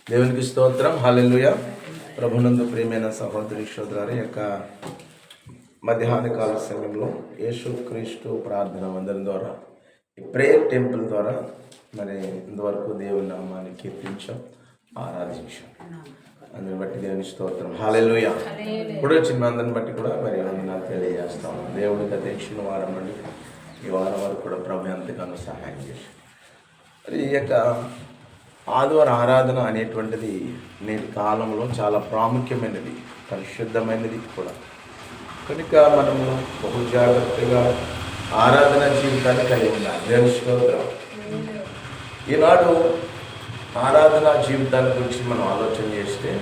దేవునికి స్తోత్రం. హల్లెలూయా. ప్రభునందు ప్రియమైన సహోదరి సోదరులారా, యొక్క మధ్యాహ్న కాల సమయంలో యేసుక్రీస్తు ప్రార్థన మందిరం ద్వారా ఈ ప్రేయర్ టెంపుల్ ద్వారా మరి ఇంతవరకు దేవుని నామాన్ని కీర్తించాం, ఆరాధించాం. అందుని బట్టి దేవుని స్తోత్రం. హల్లెలూయా. ఇప్పుడు వచ్చిన అందరిని బట్టి కూడా మరి నాకు తెలియజేస్తాం. దేవుడికి అధ్యక్షుల వారం నుండి ఈ వారం వరకు కూడా ప్రభు ఎంతగానో సహాయం చేశాం. మరి ఈ యొక్క ఆదివారం ఆరాధన అనేటువంటిది నేటి కాలంలో చాలా ప్రాముఖ్యమైనది, పరిశుద్ధమైనది కూడా. కనుక మనము బహు జాగ్రత్తగా ఆరాధన జీవితాన్ని కలిగి ఉండాలి. దేవుని స్తోత్రం. ఈనాడు ఆరాధన జీవితాన్ని గురించి మనం ఆలోచన చేస్తే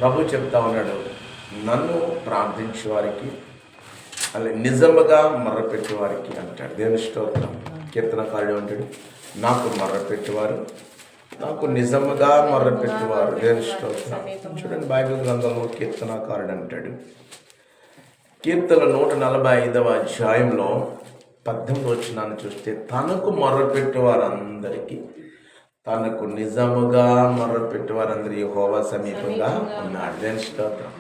ప్రభు చెప్తా ఉన్నాడు, నన్ను ప్రార్థించే వారికి అలా నిజముగా మర్రపెట్టే వారికి అంటాడు. దేవుని స్తోత్రం. కీర్తనకారుడు అంటాడు, నాకు మర్రపెట్టేవారు, నాకు నిజముగా మర్రపెట్టేవారు. దేవుని స్తోత్రం. చూడండి, బైబిల్ గ్రంథంలో కీర్తనకారుడు అంటాడు, కీర్తన 145వ అధ్యాయంలో 18వ వచనాన్ని చూస్తే, తనకు మొర్రపెట్టేవారందరికీ, తనకు నిజముగా మొర్రపెట్టేవారందరూ యెహోవా సమీపంగా ఉన్నాడు. దేవుని స్తోత్రం.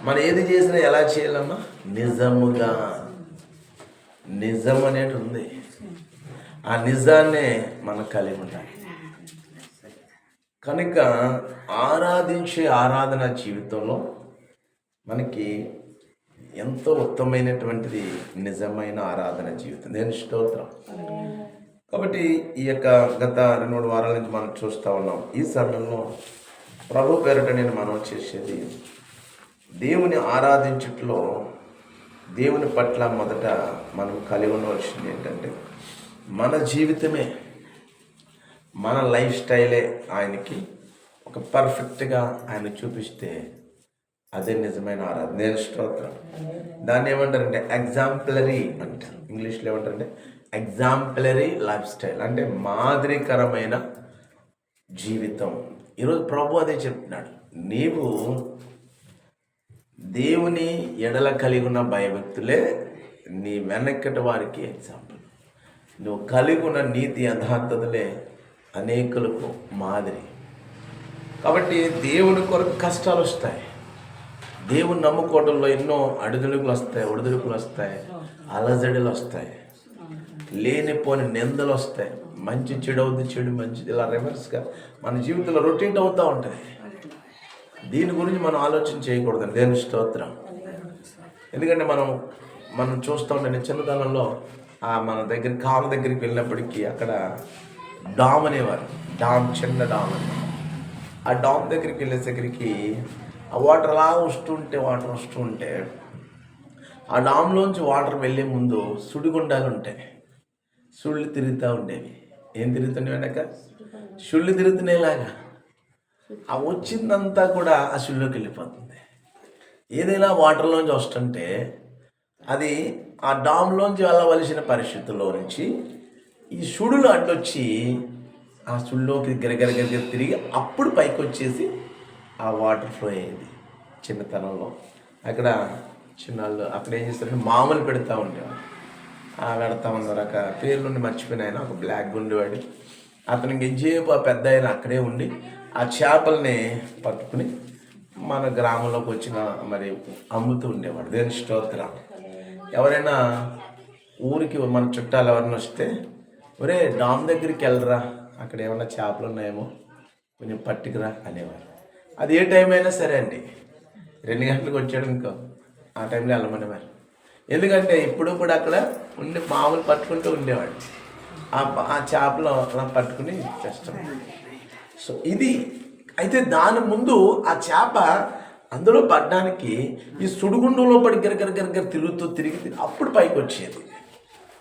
మనం ఏది చేసినా ఎలా చేయాలమ్మా? నిజముగా. నిజం అనేది ఉంది, ఆ నిజాన్నే మనం కలిగి ఉండాలి. కనుక ఆరాధించే ఆరాధన జీవితంలో మనకి ఎంతో ఉత్తమమైనటువంటిది నిజమైన ఆరాధన జీవితం. నేను స్తోత్రం. కాబట్టి ఈ యొక్క గత 2-3 వారాల నుంచి మనం చూస్తూ ఉన్నాం. ఈ సమయంలో ప్రభు పేరిట నేను మనం చేసేది, దేవుని ఆరాధించుట్లో దేవుని పట్ల మొదట మనం కలిగి ఉండవలసింది ఏంటంటే, మన జీవితమే, మన లైఫ్ స్టైలే ఆయనకి ఒక పర్ఫెక్ట్గా ఆయన చూపిస్తే అదే నిజమైన ఆరాధన. నేను స్తోత్రం. దాన్ని ఏమంటారంటే ఎగ్జాంపులరీ అంటారు. ఇంగ్లీష్లో ఏమంటారంటే ఎగ్జాంపులరీ లైఫ్ స్టైల్, అంటే మాదిరికరమైన జీవితం. ఈరోజు ప్రభు అదే చెప్తున్నాడు, నీవు దేవుని ఎడల కలిగి ఉన్న భయభక్తులే నీ వెనక్కటి వారికి ఎగ్జాంపుల్. నువ్వు కలిగి ఉన్న నీతి యథార్థతలే అనేకులకు మాదిరి. కాబట్టి దేవుని కొరకు కష్టాలు వస్తాయి, దేవుని నమ్ముకోవడంలో ఎన్నో అడుగులుకులు వస్తాయి, ఒడిదుడుకులు వస్తాయి, అలజడులు వస్తాయి, లేనిపోని నిందలు వస్తాయి, మంచి చెడు అవుద్ది, చెడు మంచిది, ఇలా రివర్స్గా మన జీవితంలో రొటీన్ అవుతూ ఉంటుంది. దీని గురించి మనం ఆలోచన చేయకూడదు. దేవుని స్తోత్రం. ఎందుకంటే మనం చూస్తూ ఉంటే చిన్నతనంలో మన దగ్గర కాలు దగ్గరికి వెళ్ళినప్పటికీ అక్కడ డామ్ అనేవారు. చిన్న డామ్ అని. ఆ డామ్ దగ్గరికి వెళ్ళేసరికి ఆ వాటర్ అలా వస్తూ ఉంటే ఆ డామ్లోంచి వాటర్ వెళ్ళే ముందు సుడిగుండాలు ఉంటాయి, సుళ్ళు తిరుగుతూ ఉండేవి. ఏం తిరుగుతుండే వెనక? సుళ్ళు తిరుగుతున్నాయిలాగా. ఆ వచ్చిందంతా కూడా ఆ సుళ్ళలోకి వెళ్ళిపోతుంది. ఏదైనా వాటర్లోంచి వస్తుంటే అది ఆ డామ్లోంచి వెళ్ళవలసిన పరిస్థితుల్లో నుంచి ఈ సుడులు అడ్డొచ్చి ఆ సుళ్ళలోకి గిరగిర తిరిగి అప్పుడు పైకి వచ్చేసి ఆ వాటర్ ఫ్లో అయ్యేది. చిన్నతనంలో అక్కడ చిన్నాళ్ళు అక్కడ ఏం చేస్తారంటే మామూలు పెడతా ఉండేవాడు. పెడతా ఉన్నారు, అక్కడ పేరు నుండి మర్చిపోయిన ఆయన ఒక బ్లాక్ ఉండేవాడు. అతనికి ఎంచేపు ఆ పెద్ద ఆయన అక్కడే ఉండి ఆ చేపల్ని పట్టుకుని మన గ్రామంలోకి వచ్చిన మరి అమ్ముతూ ఉండేవాడు. దేని స్తోత్రం. ఎవరైనా ఊరికి మన చుట్టాలు ఎవరైనా వస్తే, ఒరే డామ్ దగ్గరికి వెళ్ళరా, అక్కడ ఏమన్నా చేపలు ఉన్నాయేమో కొంచెం పట్టుకురా అనేవారు. అది ఏ టైం అయినా సరే అండి, 2 గంటలకు వచ్చాడు ఇంకో ఆ టైంలో వెళ్ళమనేవారు. ఎందుకంటే ఇప్పుడు కూడా అక్కడ ఉండి మామూలు పట్టుకుంటూ ఉండేవాడు. ఆ చేపలు అలా పట్టుకుని చేస్తాం. సో ఇది అయితే దాని ముందు ఆ చేప అందులో పడ్డానికి ఈ సుడిగుండంలో పడి గిరగిర తిరిగి అప్పుడు పైకి వచ్చేది.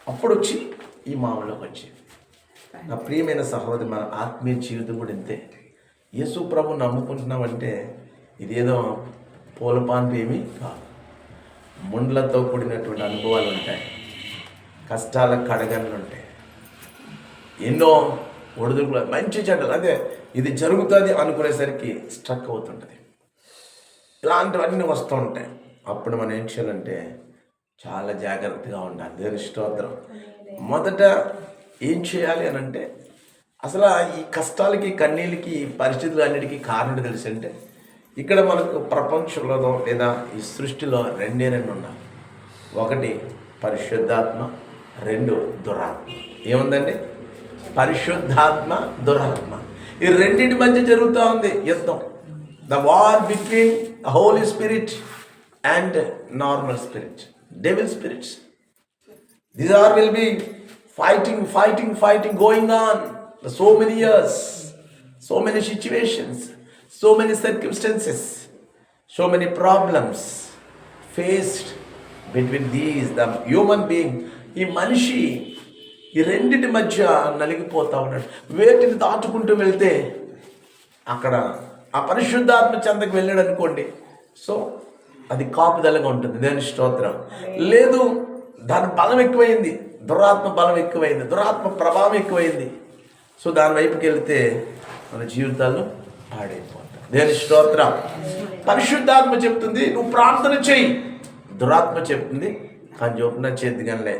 అప్పుడు వచ్చి ఈ మామూలులోకి వచ్చేది. నా ప్రియమైన సహోదరి, మన ఆత్మీయ జీవితం కూడా ఇంతే. యేసు ప్రభు నమ్ముకుంటున్నామంటే ఇదేదో పూలపాన్పు ఏమీ కాదు. ముండ్లతో కూడినటువంటి అనుభవాలు ఉంటాయి, కష్టాల కడగళ్ళు ఉంటాయి, ఎన్నో ఒడిదుడుకులు, మంచి చెడ్డలు. అదే ఇది జరుగుతుంది అనుకునేసరికి స్ట్రక్ అవుతుంటుంది. ఇలాంటివన్నీ వస్తూ ఉంటాయి. అప్పుడు మనం ఏం చేయాలంటే చాలా జాగ్రత్తగా ఉండాలి. దేవుని స్తోత్రం. మొదట ఏం చేయాలి అని అంటే అసలు ఈ కష్టాలకి, కన్నీళ్ళకి, పరిస్థితులు అన్నిటికీ కారణం తెలుసు అంటే, ఇక్కడ మనకు ప్రపంచంలో లేదా ఈ సృష్టిలో రెండే రెండు ఉన్నాయి. ఒకటి పరిశుద్ధాత్మ, రెండు దురాత్మ. ఏముందండి? పరిశుద్ధాత్మ, దురాత్మ. ఈ రెండింటి మధ్య జరుగుతూ ఉంది యుద్ధం. The war between holy spirit and normal spirit, devil spirits. These are will be fighting going on for so many years, so many situations, so many circumstances, so many problems faced between these, the human being. ఈ మనిషి ఈ రెండింటి మధ్య నలిగిపోతా ఉన్నాడు. వేటిని దాటుకుంటూ వెళ్తే అక్కడ ఆ పరిశుద్ధాత్మ చెంతకు వెళ్ళాడు అనుకోండి, సో అది కాపుదలగా ఉంటుంది. దేవుని స్తోత్రం. లేదు, దాని బలం ఎక్కువైంది, దురాత్మ బలం ఎక్కువైంది, దురాత్మ ప్రభావం ఎక్కువైంది, సో దాని వైపుకి వెళితే మన జీవితాలు పాడైపోతాయి. దేవుని స్తోత్రం. పరిశుద్ధాత్మ చెప్తుంది నువ్వు ప్రార్థన చెయ్యి, దురాత్మ చెప్తుంది కానీ చొప్పున చేద్దిగలే,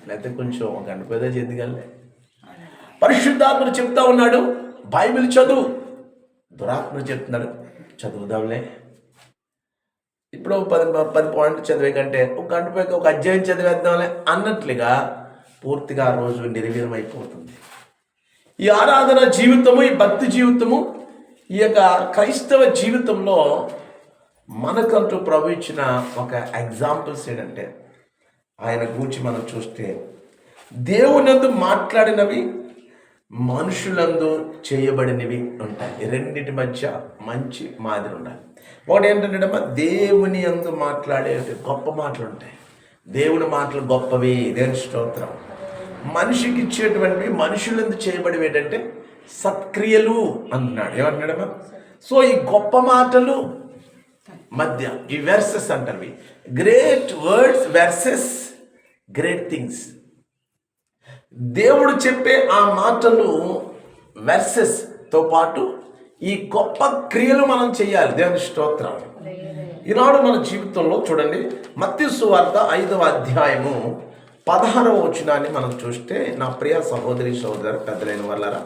లేకపోతే కొంచెం గంట పెద్ద చేద్దిగలే. పరిశుద్ధాత్మను చెప్తా ఉన్నాడు బైబిల్ చదువు, దురాత్మ చెప్తున్నాడు చదువుదాంలే, ఇప్పుడు 10 పాయింట్లు చదివే కంటే ఒక గంట పైకి ఒక అధ్యాయం చదివేద్దాంలే అన్నట్లుగా పూర్తిగా ఆ రోజు నిర్వీర్యం అయిపోతుంది. ఈ ఆరాధన జీవితము, ఈ భక్తి జీవితము, ఈ యొక్క క్రైస్తవ జీవితంలో మనకంటూ ప్రభు ఇచ్చిన ఒక ఎగ్జాంపుల్స్ ఏంటంటే, ఆయన గూర్చి మనం చూస్తే దేవునందు మాట్లాడినవి, మనుషులందు చేయబడినవి ఉంటాయి. రెండింటి మధ్య మంచి మాదిరి ఉండాలి. ఒకటి ఏంటంటే దేవుని యందు మాట్లాడే గొప్ప మాటలు ఉంటాయి. దేవుని మాటలు గొప్పవి. దేవుని స్తోత్రం. మనిషికి ఇచ్చేటువంటివి, మనుషులందు చేయబడివి ఏంటంటే సత్క్రియలు అంటున్నాడు. ఏమంటున్నాడమ్మా? సో ఈ గొప్ప మాటలు మధ్య ఈ వెర్సెస్ అంటారు, great words versus great things. దేవుడు చెప్పే ఆ మాటలు వెర్సెస్తో పాటు ఈ గొప్ప క్రియలు మనం చేయాలి. దేవుని స్తోత్రం. ఈనాడు మన జీవితంలో చూడండి, మత్తయి సువార్త 5వ అధ్యాయము 16వ వచనాన్ని మనం చూస్తే, నా ప్రియ సహోదరి సహోదరు పెద్దలైన వాళ్ళరా,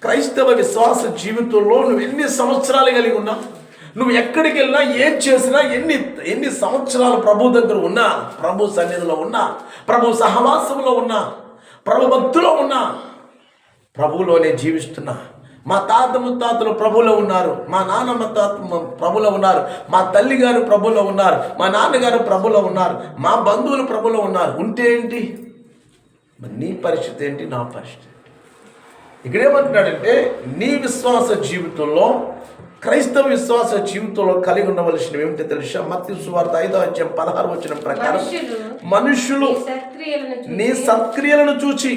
క్రైస్తవ విశ్వాస జీవితంలో నువ్వు ఎన్ని సంవత్సరాలు కలిగి ఉన్నా, నువ్వు ఎక్కడికి వెళ్ళినా, ఏం చేసినా, ఎన్ని సంవత్సరాలు ప్రభు దగ్గర ఉన్నా, ప్రభు సన్నిధిలో ఉన్నా, ప్రభు సహవాసంలో ఉన్నా, ప్రభు భక్తిలో ఉన్నా, ప్రభువులోనే జీవిస్తున్నా. మా తాత ముత్తాతలు ప్రభులో ఉన్నారు, మా నాన్న ముత్తాత ప్రభులో ఉన్నారు, మా తల్లి గారు ప్రభులో ఉన్నారు, మా నాన్నగారు ప్రభులో ఉన్నారు, మా బంధువులు ప్రభులో ఉన్నారు. ఉంటే ఏంటి మరి నీ పరిస్థితి ఏంటి, నా పరిస్థితి? ఇక్కడేమంటున్నాడంటే, నీ విశ్వాస జీవితంలో, క్రైస్తవ విశ్వాస జీవితంలో కలిగి ఉండవలసినవి ఏమిటో తెలుసా? మత్తయి సువార్త 5వ అధ్యాయం 16వ వచనం ప్రకారం, మనుషులు నీ సత్క్రియలను చూచి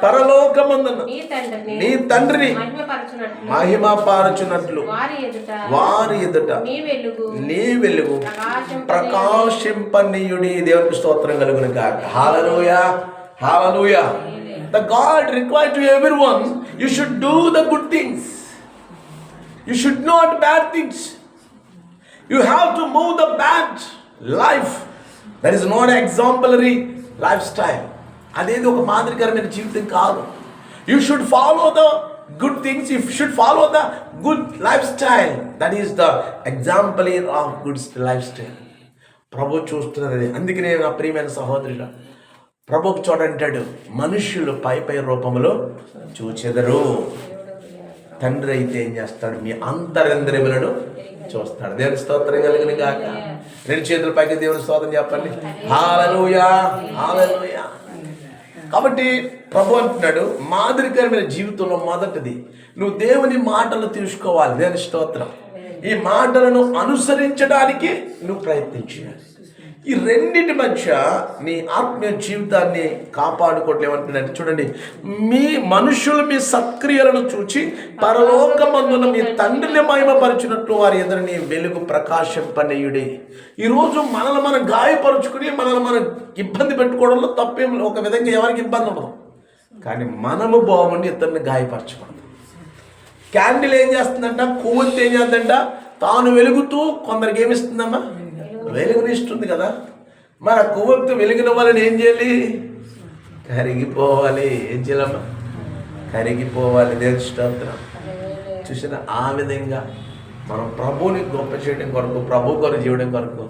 పరలోకమందున్న నీ తండ్రిని మహిమపరచునట్లు వారి ఎదుట నీ వెలుగు ప్రకాశింపనీయుడి. దేవునికి స్తోత్రం కలుగును గాక. Hallelujah, hallelujah. The God required to everyone, you should do the good things. You should not bad things. You have to move the bad life. That is not an exemplary lifestyle. అదేది ఒక మాదిరికరమైన జీవితం కాదు. You should follow the good things. You should follow the good lifestyle. That is the exemplary of good lifestyle. ప్రభు చూస్తున్నది. అందుకనే నా ప్రియమైన సహోదరుడు, ప్రభు చూడంటాడు, మనుష్యులు పై రూపంలో చూచెదరు, తండ్రి అయితే ఏం చేస్తాడు, మీ అంతరంద్రియములను చూస్తాడు. దేవుని స్తోత్రం కలుగును గాక. 2 చేతుల పైకి దేవుని స్తోత్రం చెప్పండి. హల్లెలూయా, హల్లెలూయా. కాబట్టి ప్రభు అంటున్నాడు, మాదిరికరమైన జీవితంలో మొదటిది నువ్వు దేవుని మాటలు తీసుకోవాలి. దేవుని స్తోత్రం. ఈ మాటలను అనుసరించడానికి నువ్వు ప్రయత్నించాలి. ఈ రెండింటి మధ్య నీ ఆత్మీయ జీవితాన్ని కాపాడుకోవట్లే. ఏమంటుందంటే చూడండి, మీ మనుషులు మీ సత్క్రియలను చూచి పరలోకమందున మీ తండ్రిని మహిమపరచినట్లు వారి ఎదురు నీ వెలుగు ప్రకాశింపనీయుడి. ఈరోజు మనల్ని మనం గాయపరుచుకుని మనల్ని మనం ఇబ్బంది పెట్టుకోవడంలో తప్పేం, ఒక విధంగా ఎవరికి ఇబ్బంది ఉండదు, కానీ మనము బాగుండి ఇతరుని గాయపరచకూడదు. క్యాండిల్ ఏం చేస్తుందంట, కొవ్వొత్తి ఏం చేస్తుందంట, తాను వెలుగుతూ కొందరికి ఏమిస్తుందమ్మా, వెలుగునిస్తుంది కదా. మరి ఆ కొవ్వొత్తు వెలిగిన వాళ్ళని ఏం చేయాలి, కరిగిపోవాలి. ఏం చేయాలమ్మా, కరిగిపోవాలి. దేవుని స్తోత్రం. చూసిన ఆ విధంగా మనం ప్రభువుని గొప్ప చేయడం కొరకు, ప్రభు కొరకు జీవడం కొరకు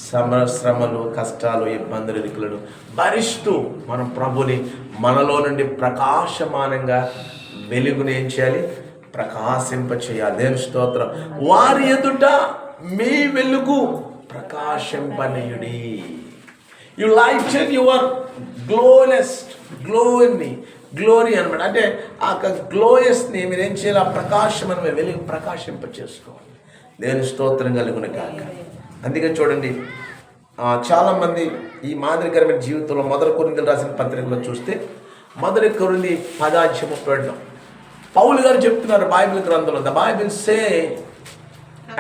శ్రమలు, కష్టాలు, ఇబ్బందులు, ఇరుకులను భరిస్తూ మనం ప్రభుని మనలో నుండి ప్రకాశమానంగా వెలుగుని ఏం చేయాలి? ప్రకాశింప చేయాలి. దేవుని స్తోత్రం. వారి ఎదుట మీ వెలుగు ప్రకాశింపనీయుడి. యు లైటెన్ యువర్ గ్లోరీ అనమాట. అంటే ఆ గ్లోయస్ని మీరు ఏం చేయాలి? ఆ ప్రకాశం అని వెలుగు ప్రకాశింప చేసుకోవాలి. దేవుని స్తోత్రం కలుగును గాక. అందుకని చూడండి, చాలామంది ఈ మాదిరికరమైన జీవితంలో మొదటి కొరింథీయులకు రాసిన పత్రికలో చూస్తే మొదటి కొరింథీ 10:30 పౌలు గారు చెప్తున్నారు బైబిల్ గ్రంథంలో, the Bible say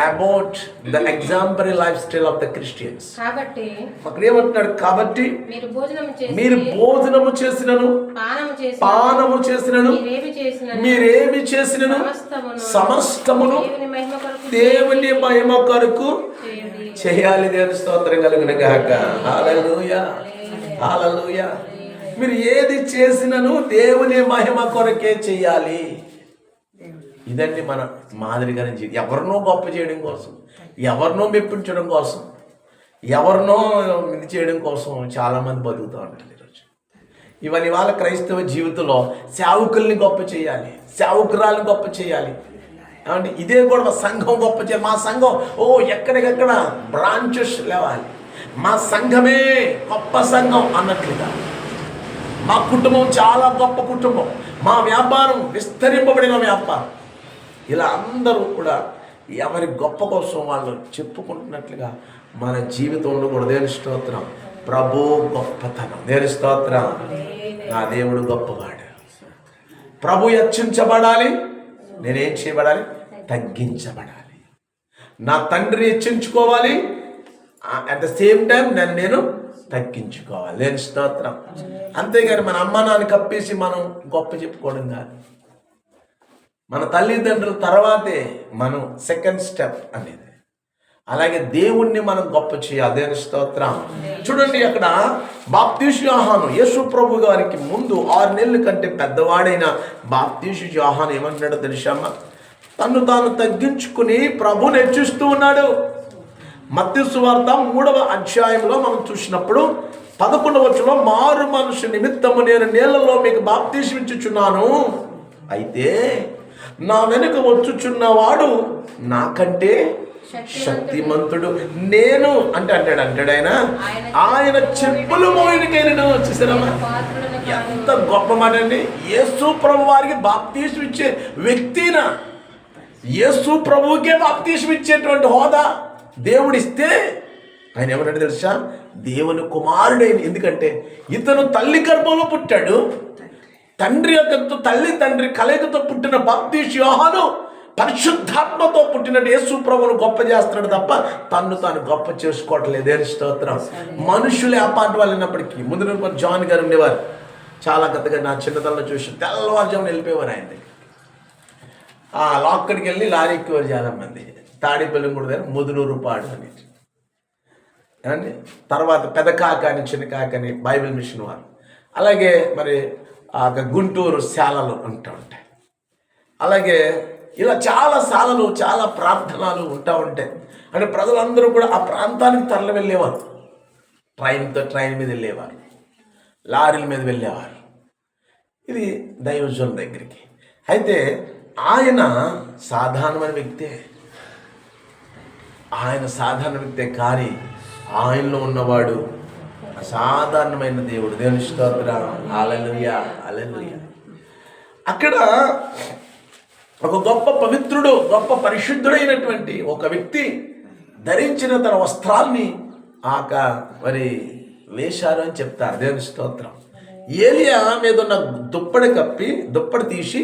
about the exemplary life style of the Christians. కాబట్టి అక్కడ ఏమంటున్నాడు? కాబట్టి మీరు భోజనము చేసినను, పానము చేసినను, మీరేమి చేసినను సమస్తమును దేవుని మహిమ కొరకు చేయాలి. దేవుని స్తోత్రం కలుగును గాక. హల్లెలూయా, హల్లెలూయా. మీరు ఏది చేసినను దేవుని మహిమ కొరకే చేయాలి. ఇదండి మన మాదిరిగా నుంచి. ఎవరినో గొప్ప చేయడం కోసం, ఎవరినో మెప్పించడం కోసం, ఎవరినో ఇది చేయడం కోసం చాలామంది బతుకుతూ ఉంటారు ఈరోజు. ఇవాళ క్రైస్తవ జీవితంలో సేవకుల్ని గొప్ప చేయాలి, సేవకురాలను గొప్ప చేయాలి. ఏమంటే ఇదే కూడా సంఘం గొప్ప చేయాలి. మా సంఘం ఎక్కడికెక్కడ బ్రాంచెస్ లేవాలి, మా సంఘమే గొప్ప సంఘం అన్నట్లుగా, మా కుటుంబం చాలా గొప్ప కుటుంబం, మా వ్యాపారం విస్తరింపబడిన వ్యాపారం, ఇలా అందరూ కూడా ఎవరి గొప్ప కోసం వాళ్ళు చెప్పుకుంటున్నట్లుగా మన జీవితంలో కూడా దేవుని స్తోత్రం. ప్రభు గొప్పతనం. దేవుని స్తోత్రం. నా దేవుడు గొప్పవాడు. ప్రభు హెచ్చించబడాలి, నేనేం చేయబడాలి? తగ్గించబడాలి. నా తండ్రిని హెచ్చించుకోవాలి, అట్ ద సేమ్ టైం నేను తగ్గించుకోవాలి. దేవుని స్తోత్రం. అంతేగాని మన అమ్మ నాన్న కప్పేసి మనం గొప్ప చెప్పుకోవడం కాదు. మన తల్లిదండ్రుల తర్వాతే మనం సెకండ్ స్టెప్ అనేది. అలాగే దేవుణ్ణి మనం గొప్ప చేయాలి. దేవుని స్తోత్రం. చూడండి, అక్కడ బాప్తీసు యోహాను యేసు ప్రభు గారికి ముందు 6 నెలల కంటే పెద్దవాడైన బాప్తీసు యోహాను ఏమంటున్నాడో తెలుసామా? తను తాను తగ్గించుకుని ప్రభుని హెచ్చిస్తూ ఉన్నాడు. మత్తయి సువార్త 3వ అధ్యాయంలో మనం చూసినప్పుడు 11వ వచనంలో, మారు మనసు నిమిత్తము నేను నీళ్లలో మీకు బాప్తీసం ఇచ్చుచున్నాను, అయితే నా వెనుక వచ్చుచున్నవాడు నాకంటే శక్తిమంతుడు, నేను అంటాడు ఆయన చెప్పులు మోయనికైనా. చూసారమ్మా, ఎంత గొప్ప మాట అండి. యేసు ప్రభు వారికి బాప్తీసం ఇచ్చే వ్యక్తిన, యేసు ప్రభువుకే బాప్తీసం ఇచ్చేటువంటి హోదా దేవుడిస్తే ఆయన ఏమంటాడు తెలుసా? దేవుని కుమారుడైన. ఎందుకంటే ఇతను తల్లి గర్భంలో పుట్టాడు. తండ్రి యొక్క తండ్రి కలయికతో పుట్టిన బాప్తీసు యోహాను పరిశుద్ధాత్మతో పుట్టినట్టు యేసు ప్రభువును గొప్ప చేస్తున్నాడు తప్ప తన్ను తాను గొప్ప చేసుకోవట్లేదు. దేవుని స్తోత్రం. మనుషులే ఆ పాట వాళ్ళు ఉన్నప్పటికీ ముందు జాన్ గారు ఉండేవారు. చాలా గతగా నా చిన్నతనంలో చూసి తెల్లవారుజామున వెళ్ళిపోయేవారు ఆయన దగ్గర. అక్కడికి వెళ్ళి లారీ ఎక్కేవారు చాలామంది. తాడిపల్లి కూడా దగ్గర ముదునూరు పాడు అని, అండి తర్వాత పెద్ద కాకని, చిన్న కాకని బైబిల్ మిషన్ వారు, అలాగే మరి గుంటూరు శాలలు ఉంటూ ఉంటాయి. అలాగే ఇలా చాలా శాలలు, చాలా ప్రార్థనలు ఉంటూ ఉంటాయి. అంటే ప్రజలందరూ కూడా ఆ ప్రాంతానికి తరలి వెళ్ళేవారు. ట్రైన్ మీద వెళ్ళేవారు, లారీల మీద వెళ్ళేవారు. ఇది దైవజనుల దగ్గరికి. అయితే ఆయన సాధారణమైన వ్యక్తే, కానీ ఆయనలో ఉన్నవాడు అసాధారణమైన దేవుడు. దేవుని స్తోత్రం. హల్లెలూయా, హల్లెలూయా. అక్కడ ఒక గొప్ప పవిత్రుడు, గొప్ప పరిశుద్ధుడైనటువంటి ఒక వ్యక్తి ధరించిన తన వస్త్రాల్ని మరి వేశారు అని చెప్తారు. దేవుని స్తోత్రం. ఏలియా మీద ఉన్న దుప్పటి తీసి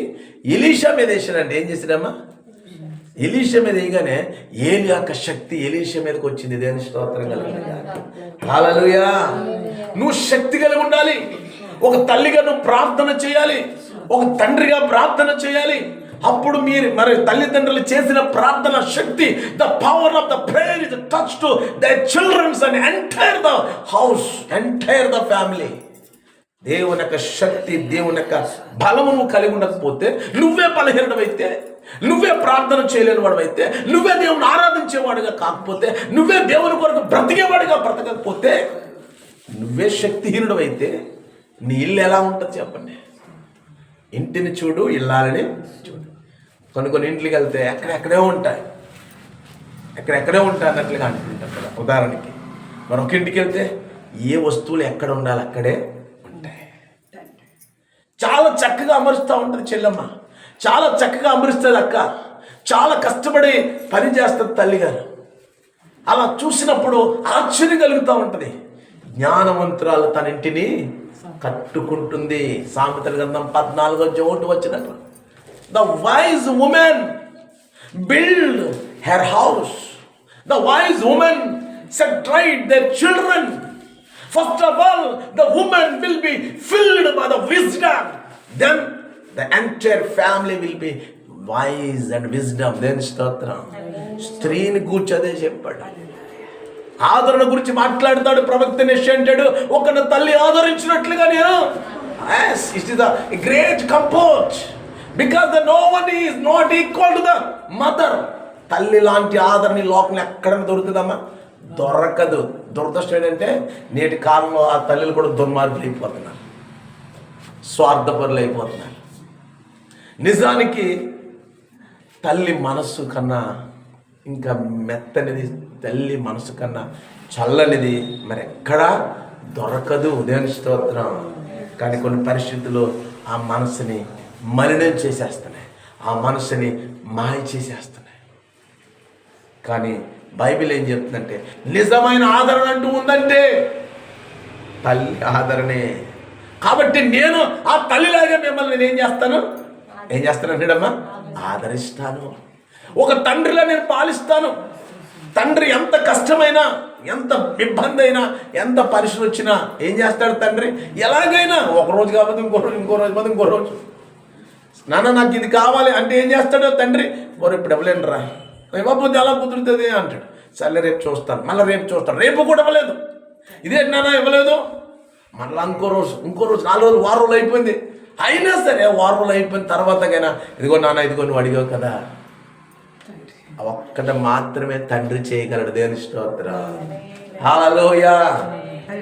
ఎలీషా మీద వేసాడంటే ఏం చేశాడమ్మా? ఎలీషా మీద వేయగానే ఏలియా యొక్క శక్తి ఎలీషా మీదకి వచ్చింది. దేవుని స్తోత్రం కలుగును. హల్లెలూయా. నువ్వు శక్తి కలిగి ఉండాలి. ఒక తల్లిగా నువ్వు ప్రార్థన చేయాలి, ఒక తండ్రిగా ప్రార్థన చేయాలి. అప్పుడు మీరు మరి తల్లిదండ్రులు చేసిన ప్రార్థన శక్తి, the power of the prayer is touch to the childrens and entire the house, entire the family. దేవుని యొక్క శక్తి, దేవుని యొక్క బలము నువ్వు కలిగి ఉండకపోతే, నువ్వే బలహీనమైతే, నువ్వే ప్రార్థన చేయలేని వాడివైతే, నువ్వే దేవుని ఆరాధించేవాడిగా కాకపోతే, నువ్వే దేవుని కొరకు బ్రతికేవాడిగా బ్రతకకపోతే, నువ్వే శక్తిహీనుడవైతే నీ ఇల్లు ఎలా ఉంటుంది చెప్పండి? ఇంటిని చూడు, ఇల్లాలని చూడు. కొన్ని ఇంట్లోకి వెళ్తే ఎక్కడెక్కడే ఉంటాయి అన్నట్లుగా అనుకుంటాం కదా. ఉదాహరణకి మరొక ఇంటికి వెళ్తే ఏ వస్తువులు ఎక్కడ ఉండాలి అక్కడే ఉంటాయి. చాలా చక్కగా అమరుస్తూ ఉంటుంది చెల్లెమ్మ, చాలా చక్కగా అమరుస్తుంది అక్క, చాలా కష్టపడి పని చేస్తుంది తల్లిగారు. అలా చూసినప్పుడు ఆశ్చర్యం కలుగుతూ ఉంటుంది. జ్ఞానవంతురాలు తన ఇంటిని కట్టుకుంటుంది. సామెతల గ్రంథం 14:1 వచ్చినట్టు, the wise women build her house, the wise woman set right their children. First of all, the woman will be filled by the wisdom, then the entire family will be wise and wisdom. Then స్తోత్రం. స్త్రీని కూర్చోదే చెప్పాడు. ఆదరణ గురించి మాట్లాడతాడు ప్రవక్త యెషయా అంటాడు, ఒకన తల్లి ఆదరించినట్లుగా నేను, yes, it is a great comfort because no one is not equal to the mother. తల్లి లాంటి ఆదరణ ఈ లోకంలో ఎక్కడైనా దొరుకుతుందమ్మా? దొరకదు. దురదృష్టం ఏంటంటే నేటి కాలంలో ఆ తల్లిలు కూడా దుర్మార్గులు అయిపోతున్నారు, స్వార్థపరులు అయిపోతున్నారు. నిజానికి తల్లి మనస్సు కన్నా ఇంకా మెత్తనిది, తల్లి మనసు కన్నా చల్లనిది మరి ఎక్కడా దొరకదు. దేవుని స్తోత్రం. కానీ కొన్ని పరిస్థితుల్లో ఆ మనసుని మలినం చేసేస్తున్నాయి, ఆ మనసుని మాయ చేసేస్తున్నాయి. కానీ బైబిల్ ఏం చెప్తుందంటే, నిజమైన ఆదరణ అంటూ ఉందంటే తల్లి ఆదరణే. కాబట్టి నేను ఆ తల్లిలాగా మిమ్మల్ని నేను ఏం చేస్తాను అంటాడమ్మా? ఆదరిస్తాను. ఒక తండ్రిలా నేను పాలిస్తాను. తండ్రి ఎంత కష్టమైనా, ఎంత ఇబ్బంది అయినా, ఎంత పరిస్థితి వచ్చినా ఏం చేస్తాడు తండ్రి? ఎలాగైనా ఒక రోజు కాకపోతే ఇంకో రోజు, ఇంకో రోజు కాకపోతే ఇంకో రోజు, నాన్న నాకు ఇది కావాలి అంటే ఏం చేస్తాడో తండ్రి, మరి ఇప్పుడు ఇవ్వలేనురా, ఇవ్వకపోతే ఎలా కుదురుతుంది అంటాడు. సరే రేపు చూస్తాను, మళ్ళీ రేపు చూస్తాను, రేపు కూడా ఇవ్వలేదు, ఇదేంటి నాన్న ఇవ్వలేదు, మళ్ళీ ఇంకో రోజు, 4 రోజులు, వారం రోజులు అయిపోయింది. అయినా సరే వారం రోజులు అయిపోయిన తర్వాతకైనా ఇదిగో నాన్న, ఇదిగో నువ్వు అడిగావు కదా. ఒక్కటి మాత్రమే తండ్రి చేయగలడు. దేవుని స్తోత్రం. హల్లెలూయా.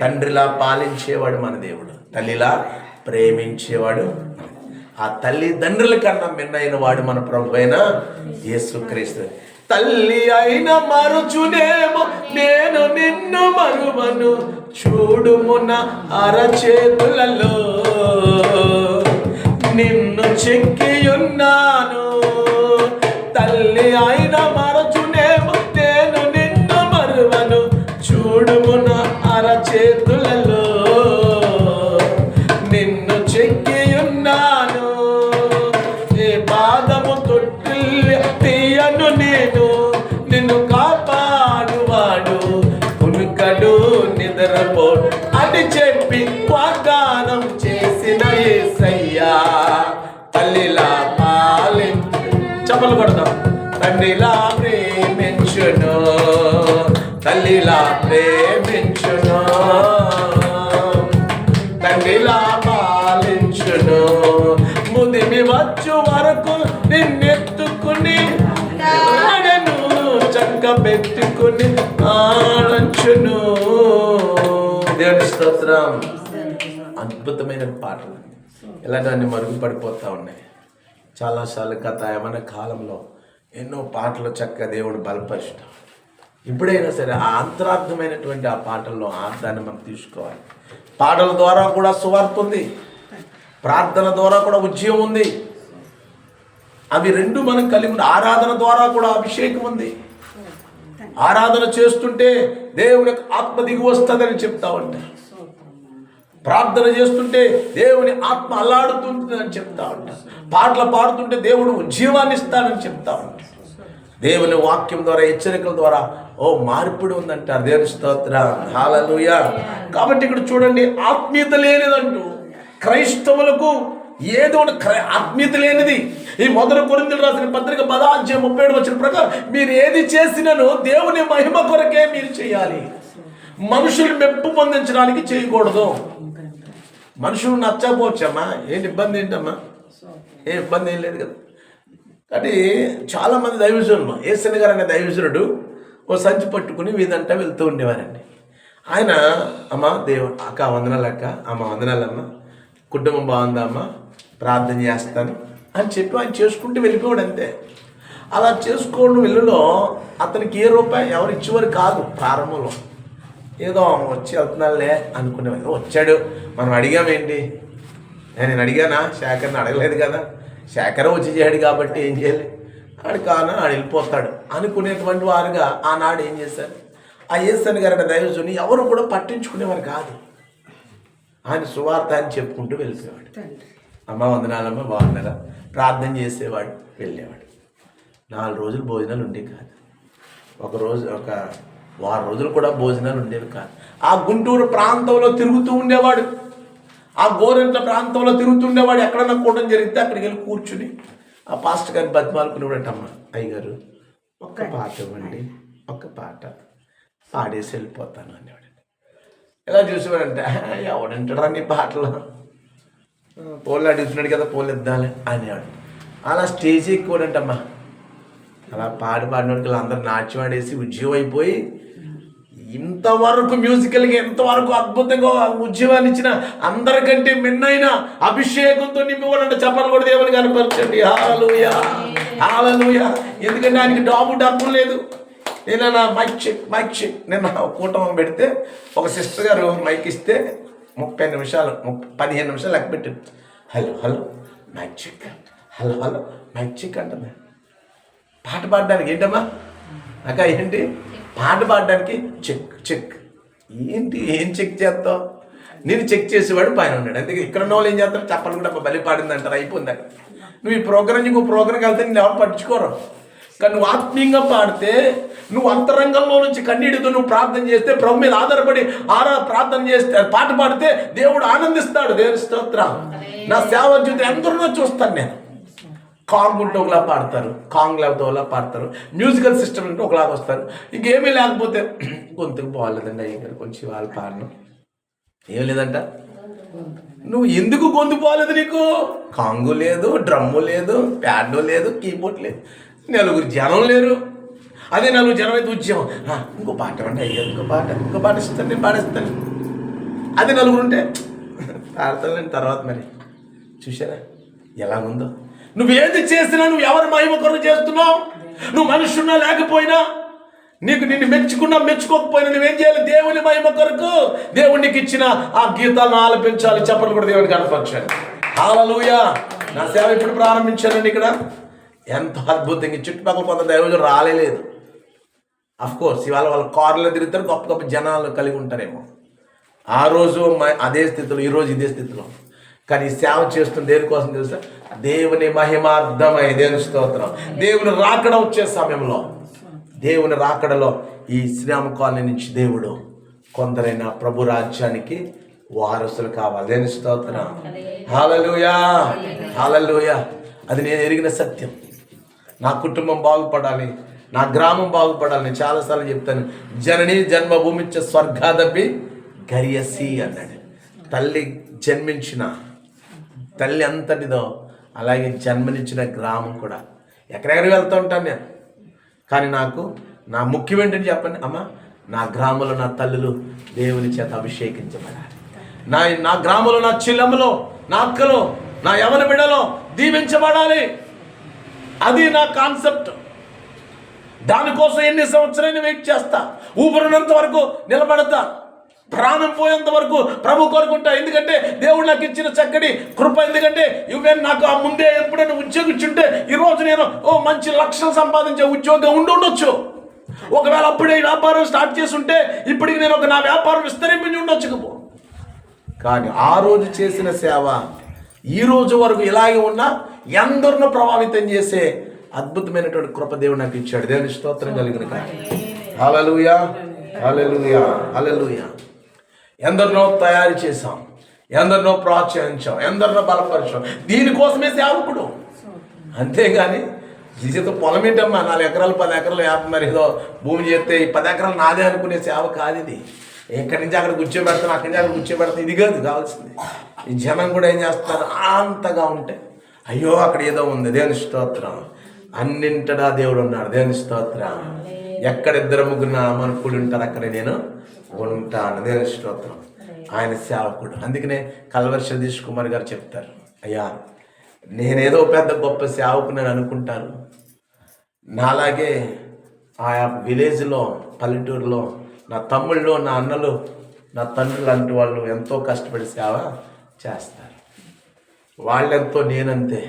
తండ్రిలా పాలించేవాడు మన దేవుడు, తల్లిలా ప్రేమించేవాడు. ఆ తల్లిదండ్రుల కన్నా మిన్నైన వాడు మన ప్రభు అయిన యేసుక్రీస్తు. తల్లి అయిన మరుచునేమో నేను నిన్ను మరువను, చూడుమున అరచేతులలో నిన్ను చెక్కియున్నాను. తల్లి అయిన మరచునేమో నేను నిన్ను మరువను, చూడుమున అరచేతులలో నిన్ను చెక్కియున్నాను. ఏ పాదము తొట్టిల్లి తీయను నేను, నిన్ను కాపాడువాడు కునుకడు నిద్రపోడు అని చెప్పి వాగ్దానం చేసిన యేసయ్యా. తల్లిలా పాలించు, చప్పలు కొడతాం. తండ్రిలా ప్రేమించును, తల్లిలా ప్రేమించును, తండ్రిలా పాలించును. ముదిమి వచ్చు వరకు నిన్నెత్తుకుని చక్క పెట్టుకుని ఆనంచును. దేవుని స్తోత్రం. అద్భుతమైన పాటలు ఇలాంటివన్నీ మరుగుపడిపోతూ ఉన్నాయి. చాలాసార్లు గత ఏమైనా కాలంలో ఎన్నో పాటలు చక్కగా దేవుడు బలపరచడం. ఇప్పుడైనా సరే ఆ అంతరార్థమైనటువంటి ఆ పాటల్లో అర్థాన్ని మనం తీసుకోవాలి. పాటల ద్వారా కూడా సువార్త ఉంది, ప్రార్థన ద్వారా కూడా ఉద్యమం ఉంది. అవి రెండు మనం కలిగి ఉంది. ఆరాధన ద్వారా కూడా అభిషేకం ఉంది. ఆరాధన చేస్తుంటే దేవుని ఆత్మ దిగి వస్తుందని చెప్తా ఉంటారు. ప్రార్థన చేస్తుంటే దేవుని ఆత్మ అల్లాడుతుందని చెప్తా ఉంటారు. పాటలు పాడుతుంటే దేవుడు ఉజ్జీవాన్ని ఇస్తాడని చెప్తా ఉంటారు. దేవుని వాక్యం ద్వారా, హెచ్చరికల ద్వారా మార్పిడి ఉందంటారు. దేవుని స్తోత్రం. హల్లెలూయా. కాబట్టి ఇక్కడ చూడండి, ఆత్మీయత లేనిదంటూ క్రైస్తవులకు ఏదో ఆత్మీయత లేనిది. ఈ 1 కొరింథీయులకు రాసిన పత్రిక 10:37 వచ్చిన ప్రకారం మీరు ఏది చేసినను దేవుని మహిమ కొరకే మీరు చేయాలి, మనుషులు మెప్పు పొందించడానికి చేయకూడదు. మనుషులు నచ్చకపోవచ్చమ్మా, ఏంటి ఇబ్బంది ఏంటమ్మా? ఏ ఇబ్బంది ఏం లేదు కదా. కాబట్టి చాలామంది దైవజనులు, యేసయ్య గారు అనే దైవజనుడు ఓ సంచి పట్టుకుని వీధంతా వెళ్తూ ఉండేవారండి. ఆయన అమ్మ అక్క వందనాలు, అక్క అమ్మ వందనాలమ్మ, కుటుంబం బాగుందా అమ్మ, ప్రార్థన చేస్తాను అని చెప్పి ఆయన చేసుకుంటూ వెళ్ళిపోయాడు అంతే. అలా చేసుకోవడం వెళ్ళలో అతనికి ఏ రూపాయి ఎవరు ఇచ్చేవారు కాదు. ప్రారంభంలో ఏదో వచ్చి వెళ్తున్నాళ్ళే అనుకునేవారు. వచ్చాడు, మనం అడిగామేంటి, నేను అడిగానా? శేఖర్ని అడగలేదు కదా, శేఖర్ వచ్చి చేయడు కాబట్టి ఏం చేయాలి, ఆడు కానా ఆడు వెళ్ళిపోతాడు అనుకునేటువంటి వారుగా ఆనాడు ఏం చేశారు, ఆ యేసయ్య గారి దైవజుని ఎవరు కూడా పట్టించుకునేవారు కాదు. ఆయన సువార్త అని చెప్పుకుంటూ వెళ్ళిపోయేవాడు. అమ్మ వందనాలమ్మ బాగున్నారా, ప్రార్థన చేసేవాడు, వెళ్ళేవాడు. 4 రోజులు భోజనాలు ఉండేవి కాదు. ఒక వారం రోజులు కూడా భోజనాలు ఉండేవి కాదు. ఆ గుంటూరు ప్రాంతంలో తిరుగుతూ ఉండేవాడు, ఆ గోరెంట్ల ప్రాంతంలో తిరుగుతుండేవాడు. ఎక్కడన్నా కూటం జరిగితే అక్కడికి వెళ్ళి కూర్చుని ఆ పాస్టర్ గారిని బతిమాలుకునేవాడటమ్మ, అయ్యగారు ఒక్క పాట ఇవ్వండి, ఒక్క పాట పాడేసి వెళ్ళిపోతాను అనేవాడు. ఎలా చూసేవాడంటే, ఎవడంటాడా నీ పాటలు, పోలు అడుగుతున్నాడు కదా పోలు ఇద్దాలి అనేవాడు. అలా స్టేజ్ ఎక్కువడంటమ్మా. అలా పాడినోడికి అందరూ నాట్యం ఆడేసి ఉద్యోగం అయిపోయి ఇంతవరకు మ్యూజికల్గా ఎంతవరకు అద్భుతంగా ఉద్యోగాన్ని ఇచ్చిన అందరికంటే మిన్నైన అభిషేకంతో నింపివాడంటే చెప్పాలి కూడా దేవుని కనపరచండి. హల్లెలూయా, హల్లెలూయా. ఎందుకంటే ఆయనకి డబ్బు లేదు. నేను మైక్ చెక్ నేను కూటమి పెడితే ఒక సిస్టర్ గారు మైక్ ఇస్తే 30 నిమిషాలు 15 నిమిషాలు లెక్క పెట్టింది. Hello hello mike check, hello hello mike check అంటుంది. పాట పాడడానికి ఏంటమ్మా అక్క, ఏంటి పాట పాడడానికి చెక్ చెక్ ఏంటి, ఏం చెక్ చేస్తావు? నేను చెక్ చేసేవాడు పైన ఉన్నాడు. అందుకే ఇక్కడ ఉన్న వాళ్ళు ఏం చేస్తారు, చెప్పలు కూడా బలి పాడింది అంటారు, అయిపోయింది అక్కడ. నువ్వు ఈ ప్రోగ్రామ్కి వెళ్తే నేను ఎవరు పట్టించుకోరు. కానీ నువ్వు ఆత్మీయంగా పాడితే, నువ్వు అంతరంగంలో నుంచి కన్నీటితో నువ్వు ప్రార్థన చేస్తే, ప్రభు మీద ఆధారపడి ప్రార్థన చేస్తే, పాట పాడితే దేవుడు ఆనందిస్తాడు. దేవుని స్తోత్రం. నా సేవ జీవితం ఎందరో చూస్తాను నేను. కాంగ్ ఉంటే ఒకలా పాడతారు, కాంగ్ లేకపోతే ఒకలా పాడతారు, మ్యూజికల్ సిస్టమ్ ఉంటే ఒకలాగా వస్తారు. ఇంకేమీ లేకపోతే గొంతుకు బాగాలేదండి అయ్యారు కొంచెం వాళ్ళు పాడను, ఏం లేదంట. నువ్వు ఎందుకు గొంతు పోలేదు? నీకు కాంగు లేదు, డ్రమ్ము లేదు, ప్యాడ్ లేదు, కీబోర్డ్ లేదు, నలుగురు జనం లేరు. అదే నలుగురు జనం అయితే ఉద్యమం, ఇంకో పాట అంటే అయ్యారు, ఇంకో పాట ఇస్తాను, నేను పాడేస్తాను. అదే నలుగురు ఉంటే పాడతాను. తర్వాత మరి చూసారా ఎలాగుందో? నువ్వేది చేసినా నువ్వు ఎవరి మహిమ కొరకు చేస్తున్నావు? నువ్వు మనుషున్నా లేకపోయినా, నిన్ను మెచ్చుకోకపోయినా నువ్వేం చేయాలి? దేవుని మహిమ కొరకు దేవునికి ఇచ్చిన ఆ గీతాలను ఆలపించాలి. చెప్పలు కూడా దేవునికి కనపరచాలి. హల్లెలూయా. నా సేవ ఇప్పుడు ప్రారంభించానండి. ఇక్కడ ఎంతో అద్భుతంగా చుట్టుపక్కల కొంత దైవజులు రాలేదు. అఫ్కోర్స్ ఇవాళ వాళ్ళ కార్లో తిరుగుతారు, గొప్ప గొప్ప జనాలు కలిగి ఉంటారేమో. ఆ రోజు అదే స్థితిలో, ఈరోజు ఇదే స్థితిలో. కానీ సేవ చేస్తున్న దేనికోసం తెలుసా? దేవుని మహిమార్థమై. దేవుని స్తోత్రం. దేవుని రాకడ వచ్చే సమయంలో, దేవుని రాకడలో ఈ శ్రీరామ కాలనీ నుంచి దేవుడు కొందరైనా ప్రభు రాజ్యానికి వారసులు కావాలి. దేవుని స్తోత్రం. హల్లెలూయా, హల్లెలూయా. అది నేను ఎరిగిన సత్యం. నా కుటుంబం బాగుపడాలి, నా గ్రామం బాగుపడాలి. నేను చాలాసార్లు చెప్తాను, జనని జన్మభూమిచ్చ స్వర్గాదపి గరియసి అన్నాడు. తల్లి జన్మించిన తల్లి అంతటిదో అలాగే జన్మనిచ్చిన గ్రామం కూడా. ఎక్కడెక్కడికి వెళ్తూ ఉంటాను నేను. కానీ నా ముఖ్యం ఏంటని చెప్పండి అమ్మ, నా గ్రామంలో నా తల్లులు దేవుని చేత అభిషేకించబడాలి. నా గ్రామంలో నా చిల్లమ్మలో, నా అక్కలో, నా యవన బిడ్డలో దీవించబడాలి. అది నా కాన్సెప్ట్. దానికోసం ఎన్ని సంవత్సరాలు వెయిట్ చేస్తా, ఊపిరినంత వరకు నిలబడతా, ప్రాణం పోయేంత వరకు ప్రభు కోరుకుంటా. ఎందుకంటే దేవుడు నాకు ఇచ్చిన చక్కటి కృప. ఎందుకంటే ఇవన్నీ నాకు ఆ ముందే ఎప్పుడైనా ఉద్యోగం ఇచ్చుంటే ఈరోజు నేను మంచి లక్షలు సంపాదించే ఉద్యోగం ఉండొచ్చు. ఒకవేళ అప్పుడే వ్యాపారం స్టార్ట్ చేసి ఉంటే ఇప్పటికి నేను నా వ్యాపారం విస్తరింపించి ఉండొచ్చు. కానీ ఆ రోజు చేసిన సేవ ఈ రోజు వరకు ఇలాగే ఉన్నా ఎందరినో ప్రభావితం చేసే అద్భుతమైనటువంటి కృప దేవుడు నాకు ఇచ్చాడు. దేవుని స్తోత్రం కలిగిన కాదు. హల్లెలూయా, హల్లెలూయా, హల్లెలూయా. ఎందరినో తయారు చేశాం, ఎందరినో ప్రోత్సహించాం, ఎందరినో బలపరిచాం. దీనికోసమే సేవకుడు. అంతేగాని నిజంగా పొలం ఏంటమ్మా, 4 ఎకరాలు 10 ఎకరాలు మరి ఏదో భూమి చేస్తే 10 ఎకరాలు నాదే అనుకునే సేవ కాదు ఇది. ఎక్కడి నుంచి అక్కడ కూర్చోబెడతాను, అక్కడి నుంచి అక్కడ కూర్చోబెడతాను, ఇది కాదు కావాల్సింది. ఈ జనం కూడా ఏం చేస్తారు, అంతగా ఉంటే అయ్యో అక్కడ ఏదో ఉంది, దేవుని స్తోత్రం, అన్నింటడా దేవుడు ఉన్నాడు, దేవుని స్తోత్రం. ఎక్కడ 2-3 మన కూడి ఉంటారు అక్కడ నేను ఉంటాను, దేవుని స్తోత్రం. ఆయన సేవకుడు. అందుకనే కల్వరి సతీష్ కుమార్ గారు చెప్తారు, అయ్యా నేనేదో పెద్ద గొప్ప సేవకుని అనుకుంటాను, నాలాగే ఆ విలేజ్లో పల్లెటూరులో నా తమ్ముళ్ళు, నా అన్నలు, నా తండ్రులు లాంటి వాళ్ళు ఎంతో కష్టపడి సేవ చేస్తారు. వాళ్ళెంతో నేనంతే.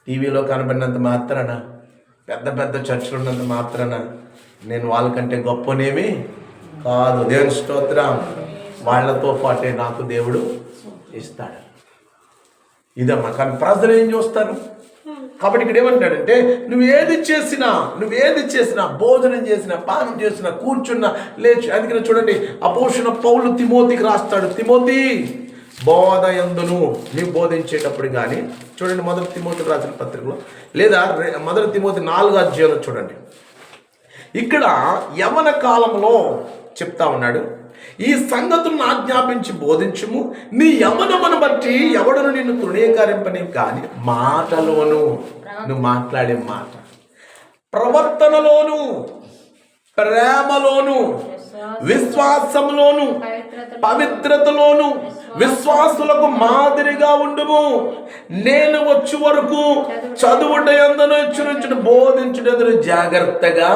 టీవీలో కనబడినంత మాత్రాన, పెద్ద పెద్ద చర్చలు ఉన్నంత మాత్రాన నేను వాళ్ళకంటే గొప్పనేమి కాదు, దేవుని స్తోత్రం. వాళ్ళతో పాటే నాకు దేవుడు ఇస్తాడు. ఇదమ్మా. కానీ ప్రజలు ఏం చూస్తారు? కాబట్టి ఇక్కడ ఏమంటాడంటే, నువ్వు ఏది చేసినా భోజనం చేసినా, పానం చేసినా, కూర్చున్నా, లేచి. అందుకని చూడండి, అపోస్తలుడైన పౌలు తిమోతికి రాస్తాడు, తిమోతి బోధ యందును నీవు బోధించేటప్పుడు కానీ. చూడండి 1 తిమోతికి రాసిన పత్రికలో, లేదా 1 తిమోతి 4వ అధ్యాయంలో చూడండి. ఇక్కడ యవన కాలంలో చెప్తా ఉన్నాడు, ఈ సంగతులను ఆజ్ఞాపించి బోధించుము, నీ యవనమును బట్టి ఎవడను నిన్ను తృణీకరింపని కానీ మాటలోను, నువ్వు మాట్లాడే మాట, ప్రవర్తనలోను, ప్రేమలోను, విశ్వాసంలోను, పవిత్రతలోను విశ్వాసులకు మాదిరిగా ఉండుము. నేను వచ్చే వరకు చదువుట యందును చురుచుడు బోధించుటందును జాగ్రత్తగా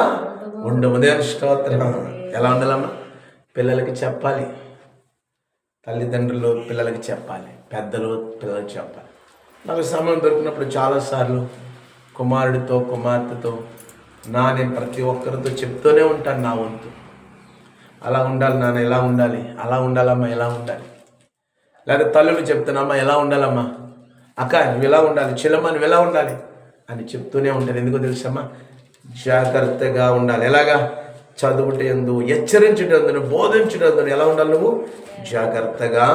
ఉండుము. దేవుని స్తోత్రం. ఎలా ఉండాలమ్మా? పిల్లలకి చెప్పాలి, తల్లిదండ్రులు పిల్లలకి చెప్పాలి, పెద్దలు పిల్లలకి చెప్పాలి. నాకు సమయం దొరికినప్పుడు చాలాసార్లు కుమారుడితో, కుమార్తెతో, నేను ప్రతి ఒక్కరితో చెప్తూనే ఉంటాను నా వంతు. అలా ఉండాలి నాన్న, ఎలా ఉండాలి, అలా ఉండాలమ్మా, ఎలా ఉండాలి. లేదా తల్లులు చెప్తానమ్మా ఎలా ఉండాలమ్మా, అక్క నువ్వు ఎలా ఉండాలి, చెల్లమ్మ నువ్వు ఎలా ఉండాలి అని చెప్తూనే ఉంటాను. ఎందుకో తెలుసమ్మా? జాగ్రత్తగా ఉండాలి. ఎలాగా? చదువుట యందు, హెచ్చరించుటందును, బోధించుటందును ఎలా ఉండాలి? నువ్వు జాగ్రత్తగా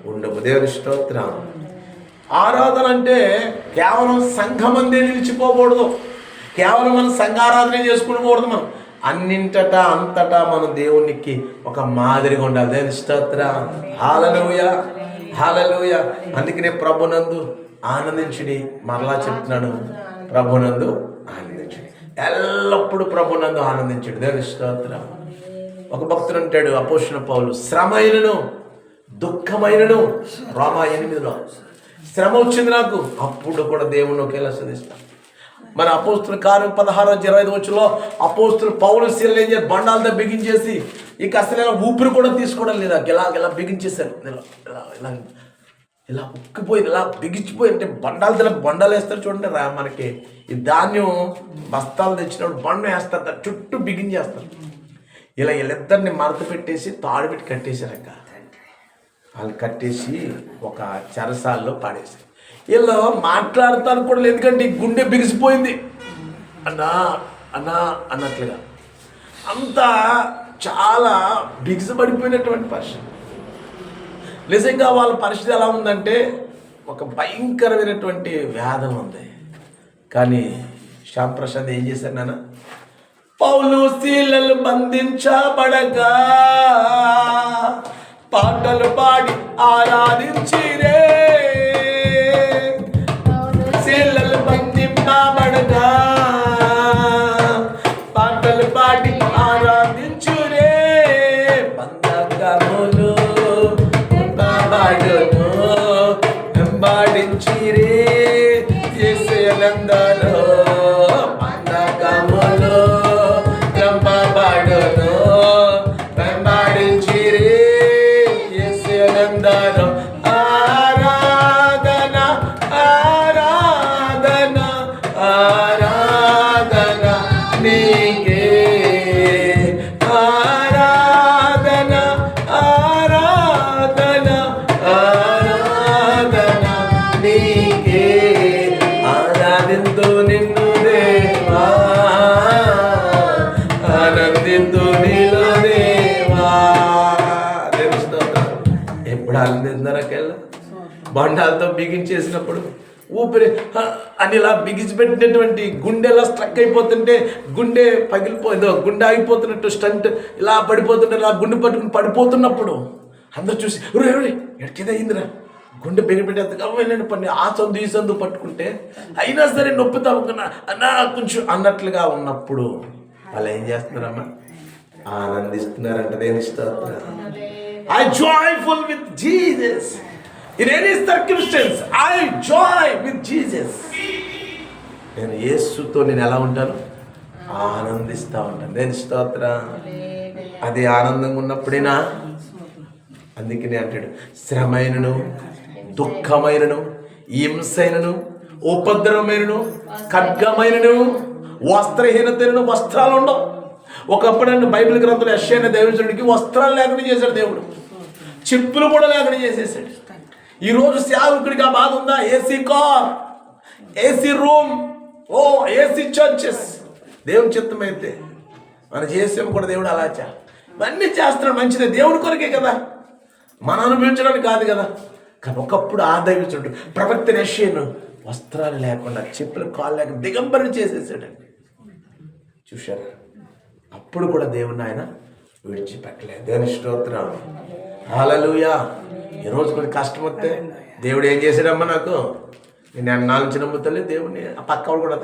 ఉండవు. దేవుని స్తోత్రం. ఆరాధన అంటే కేవలం సంఘమందే నిలిచిపోకూడదు, కేవలం మనం సంఘారాధన చేసుకునకూడదు. మనం అన్నింటటా అంతటా మనం దేవునికి ఒక మాదిరిగా ఉండాలి. దేవుని స్తోత్రం. హల్లెలూయా, హల్లెలూయా. అందుకనే ప్రభునందు ఆనందించుడి. మరలా చెప్తున్నాను, ప్రభునందు ఆనందించుడి, ఎల్లప్పుడూ ప్రభునందు ఆనందించుడు. దేవుని స్తోత్రం. ఒక భక్తుడు అంటాడు, అపోస్తలుడైన పౌలు, శ్రమైనను దుఃఖమైనను, రోమా 8లో శ్రమ వచ్చింది నాకు, అప్పుడు కూడా దేవుని ఒకేలా స్తుతిస్తాను. మన అపోస్తలుల కార్యం 16:25 అపోస్తలులు పౌలు శీలలు ఏం చేసి బండాలతో బిగించేసి ఇక అసలు ఇలా ఊపిరి కూడా తీసుకోవడం లేదా, ఇలా బిగించేశారు. ఇలా ఇలా ఉక్కిపోయింది, ఇలా బిగించిపోయి, అంటే బండాలు వేస్తారు చూడండి. మనకి ఈ ధాన్యం బస్తాలు తెచ్చినప్పుడు బండ వేస్తారు, దాన్ని చుట్టూ బిగించేస్తారు. ఇలా వీళ్ళిద్దరిని మడత పెట్టేసి తాడు పెట్టి కట్టేశారక్క. వాళ్ళు కట్టేసి ఒక చెరసాల్లో పాడేశారు. వీళ్ళు మాట్లాడతాను కూడా లేదు, ఎందుకంటే ఈ గుండె బిగిసిపోయింది అన్నా అన్నా అన్నట్లుగా. అంతా చాలా బిగిసపడిపోయినటువంటి పరిస్థితి. నిజంగా వాళ్ళ పరిస్థితి ఎలా ఉందంటే ఒక భయంకరమైనటువంటి వేదన ఉంది. కానీ శ్యామ్ ప్రసాద్ ఏం చేశారు నాన్న? పౌలు శీలలు బంధించబడగా పాటలు పాడి ఆరాధించిరే, శీలలు బంధింపబడగా పాటలు పాడి ఆరాధించురే, బంధకములు వెంబడించిరే, యేసునందలో బంధకములు వెంబడును, వెంబడించిరే, యేసునందలో ఆరాధన ఆరాధన ఆరాధన నీకే, ఆరాధన ఆరాధన ఆరాధన నీకే, ఆరాధింతు నిన్ను దేవా, ఆనందింతు నీలో దేవా. ఎప్పుడు ఆనందించారకెళ్ళ బండాలతో బిగించేసినప్పుడు ఊపిరి అని ఇలా బిగించిపెట్టినటువంటి గుండెలా స్ట్రక్ అయిపోతుంటే, గుండె పగిలిపోయిందో, గుండె ఆగిపోతున్నట్టు స్టంట్ ఇలా పడిపోతుంటే, ఇలా గుండె పట్టుకుని పడిపోతున్నప్పుడు అందరు చూసి ఎక్కడికేదో అయిందిరా, గుండె బిగపెట్టేంతగా వెళ్ళిన పని ఆ సందు ఈ సందు పట్టుకుంటే అయినా సరే నొప్పి తవ్వుకున్నా అన్నా కొంచెం అన్నట్లుగా ఉన్నప్పుడు వాళ్ళు ఏం చేస్తున్నారమ్మా? ఆనందిస్తున్నారంట. దేని స్తోత్రం. I joyful with Jesus. In any circumstance, I joy with Jesus. నేను యేసుతో నేను ఎలా ఉంటాను? ఆనందిస్తూ ఉంటాను. దేని స్తోత్రం. అది ఆనందంగా ఉన్నప్పుడేనా. అందుకనే అంటాడు, శ్రమైనను దుఃఖమైనను హింసైనను ఉపద్రవమైనను ఖడ్గమైనను వస్త్రహీనతను వస్త్రాలు ఉండవు. ఒకప్పుడు బైబిల్ గ్రంథంలో యెషయా దైవజనుడికి వస్త్రాలు లేకుండా చేశాడు దేవుడు, చెప్పులు కూడా లేకుండా చేసేసాడు. ఈరోజు సేవకుడికి ఆ బాధ ఉందా? AC car, AC room, AC churches. దేవుని చిత్తం అయితే మన చేసేవి కూడా దేవుడు అలా ఇవన్నీ చేస్తున్నాడు. మంచిదే, దేవుడి కొరకే కదా, మనం అనుభవించడానికి కాదు కదా. కానీ ఒకప్పుడు ఆ దైవజనుడు ప్రవక్త యెషయాను వస్త్రాలు లేకుండా చెప్పులు కాళ్ళు లేకుండా దిగంబరం చేసేసాడండి. చూశారు? అప్పుడు కూడా దేవుని ఆయన విడిచిపెట్టలేదు. దేవుని స్తోత్రం. హల్లెలూయా. ఈరోజు కొన్ని కష్టం వస్తే దేవుడు ఏం చేశాడమ్మా? నాకు నేను నాలుగు నమ్ముతలేదు దేవుడిని. ఆ పక్కవాడు కూడా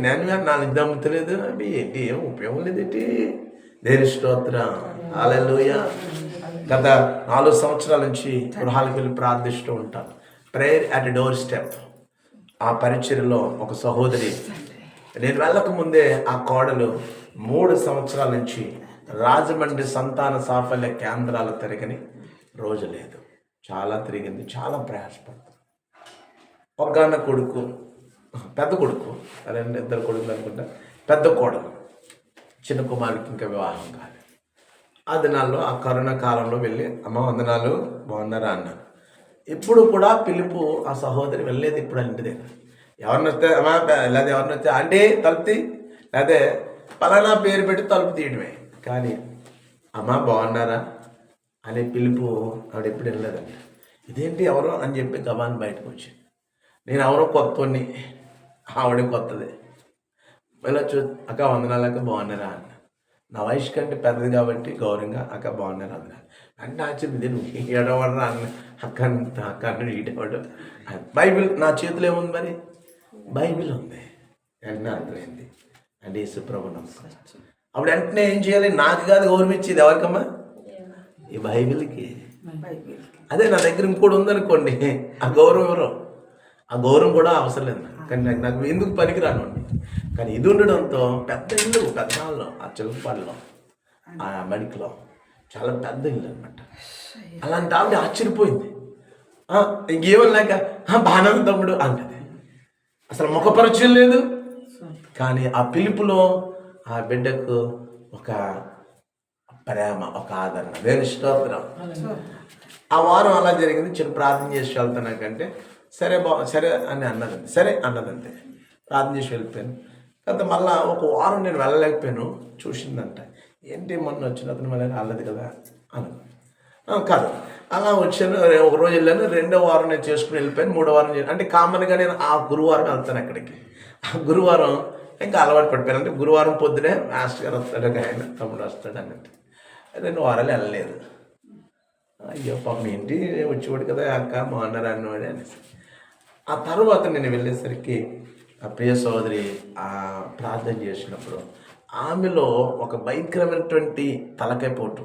నేను నాలుగు నమ్ముతలేదు, అవి ఏంటి ఏం ఉపయోగం లేదేంటి? దేవుని స్తోత్రం. హల్లెలూయా. గత 4 సంవత్సరాల నుంచి గృహాలకు వెళ్ళి ప్రార్థిస్తూ ఉంటాను. Prayer at door step. ఆ పరిచర్యలో ఒక సహోదరి, నేను వెళ్ళక ముందే ఆ కోడలు 3 సంవత్సరాల నుంచి రాజమండ్రి సంతాన సాఫల్య కేంద్రాలు తిరగని రోజు లేదు. చాలా తిరిగింది, చాలా ప్రయాసపడుతుంది. ఒక్కగాన కొడుకు, పెద్ద కొడుకు, 2 కొడుకులు అనుకుంటా, పెద్ద కోడలు, చిన్న కుమారుడికి ఇంకా వివాహం కాలేదు. ఆ దినాల్లో ఆ కరోనా కాలంలో వెళ్ళి అమ్మ వందనాలు బాగున్నారా అన్నాను. ఇప్పుడు కూడా పిలుపు ఆ సహోదరి వెళ్ళలేదు. ఇప్పుడు ఇంటి దగ్గర ఎవరిని వస్తే అమ్మా లేదా ఎవరిని వస్తే అంటే తలుపు అదే పలానా పేరు పెట్టి తలుపు తీయడమే. కానీ అమ్మ బాగున్నారా అనే పిలుపు ఆవిడ ఎప్పుడు వెళ్ళలేదండి. ఇదేంటి ఎవరో అని చెప్పి గబాన్ బయటకు వచ్చింది. నేను ఎవరో కొత్తని, ఆవిడ కొత్తది. ఇలా అక్క వందనాలక్క బాగున్నారా అన్న. నా వయసు కంటే పెద్దది కాబట్టి గౌరవంగా అక్క బాగున్నారా అన్న. అంటే ఆశ్చర్యం, నువ్వు ఏడవడరా అన్న. అక్క అన్న ఈడవాడు. బైబిల్ నా చేతిలో ఏముంది? మరి బైబిల్ ఉంది. వెంటనే అర్థమైంది అంటే యేసుప్రభు నమస్కారం. అప్పుడు వెంటనే ఏం చేయాలి? నాకు కాదు గౌరవం ఇచ్చేది ఎవరికమ్మా? ఈ బైబిల్కి. అదే నా దగ్గర ఇంకోటి ఉందనుకోండి, ఆ గౌరవం ఎవరో, ఆ గౌరవం కూడా అవసరం లేదు. కానీ నాకు ఎందుకు పనికిరాను. కానీ ఇది ఉండడంతో పెద్ద ఇల్లు, పెద్దలో ఆ చిలకపాడులో ఆ మడికలో చాలా పెద్ద ఇల్లు అనమాట. అలాంటి ఆవిడ ఆశ్చర్యపోయింది. ఇంకేమని లేక బాణం తమ్ముడు అంటది. అసలు ముఖపరిచయం లేదు. కానీ ఆ పిలుపులో ఆ బిడ్డకు ఒక ప్రేమ, ఒక ఆదరణ. దేవుని స్తోత్రం. ఆ వారం అలా జరిగింది. చిన్న ప్రార్థన చేసి వెళ్తానంటే సరే అని అన్నదంతే. సరే అన్నదంతే. ప్రార్థన చేసి వెళ్ళిపోయాను. తర్వాత మళ్ళీ ఒక వారం నేను వెళ్ళలేకపోయాను. చూసిందంట, ఏంటి మొన్న వచ్చిన అతను మళ్ళీ రాలేదు కదా అన్నది. కాదు, అలా వచ్చాను. ఒక రోజు వెళ్ళాను. 2వ వారం నేను చేసుకుని వెళ్ళిపోయాను. 3వ వారం అంటే కామన్గా నేను ఆ గురువారం వెళ్తాను అక్కడికి. ఆ గురువారం ఇంకా అలవాటు పడిపోయాను. అంటే గురువారం పొద్దునే మాస్టర్ గారు వస్తాడు, ఆయన తమ్ముడు వస్తాడు అన్నట్టు. 2 వారాలు వెళ్ళలేదు. అయ్యో పాపం ఏంటి వచ్చేవాడు కదా అక్క బాగున్నారా అన్నవాడు అనేసి. ఆ తర్వాత నేను వెళ్ళేసరికి ఆ ప్రియ సోదరి ఆ ప్రార్థన చేసినప్పుడు ఆమెలో ఒక భయంకరమైనటువంటి తలకాయ పోటు,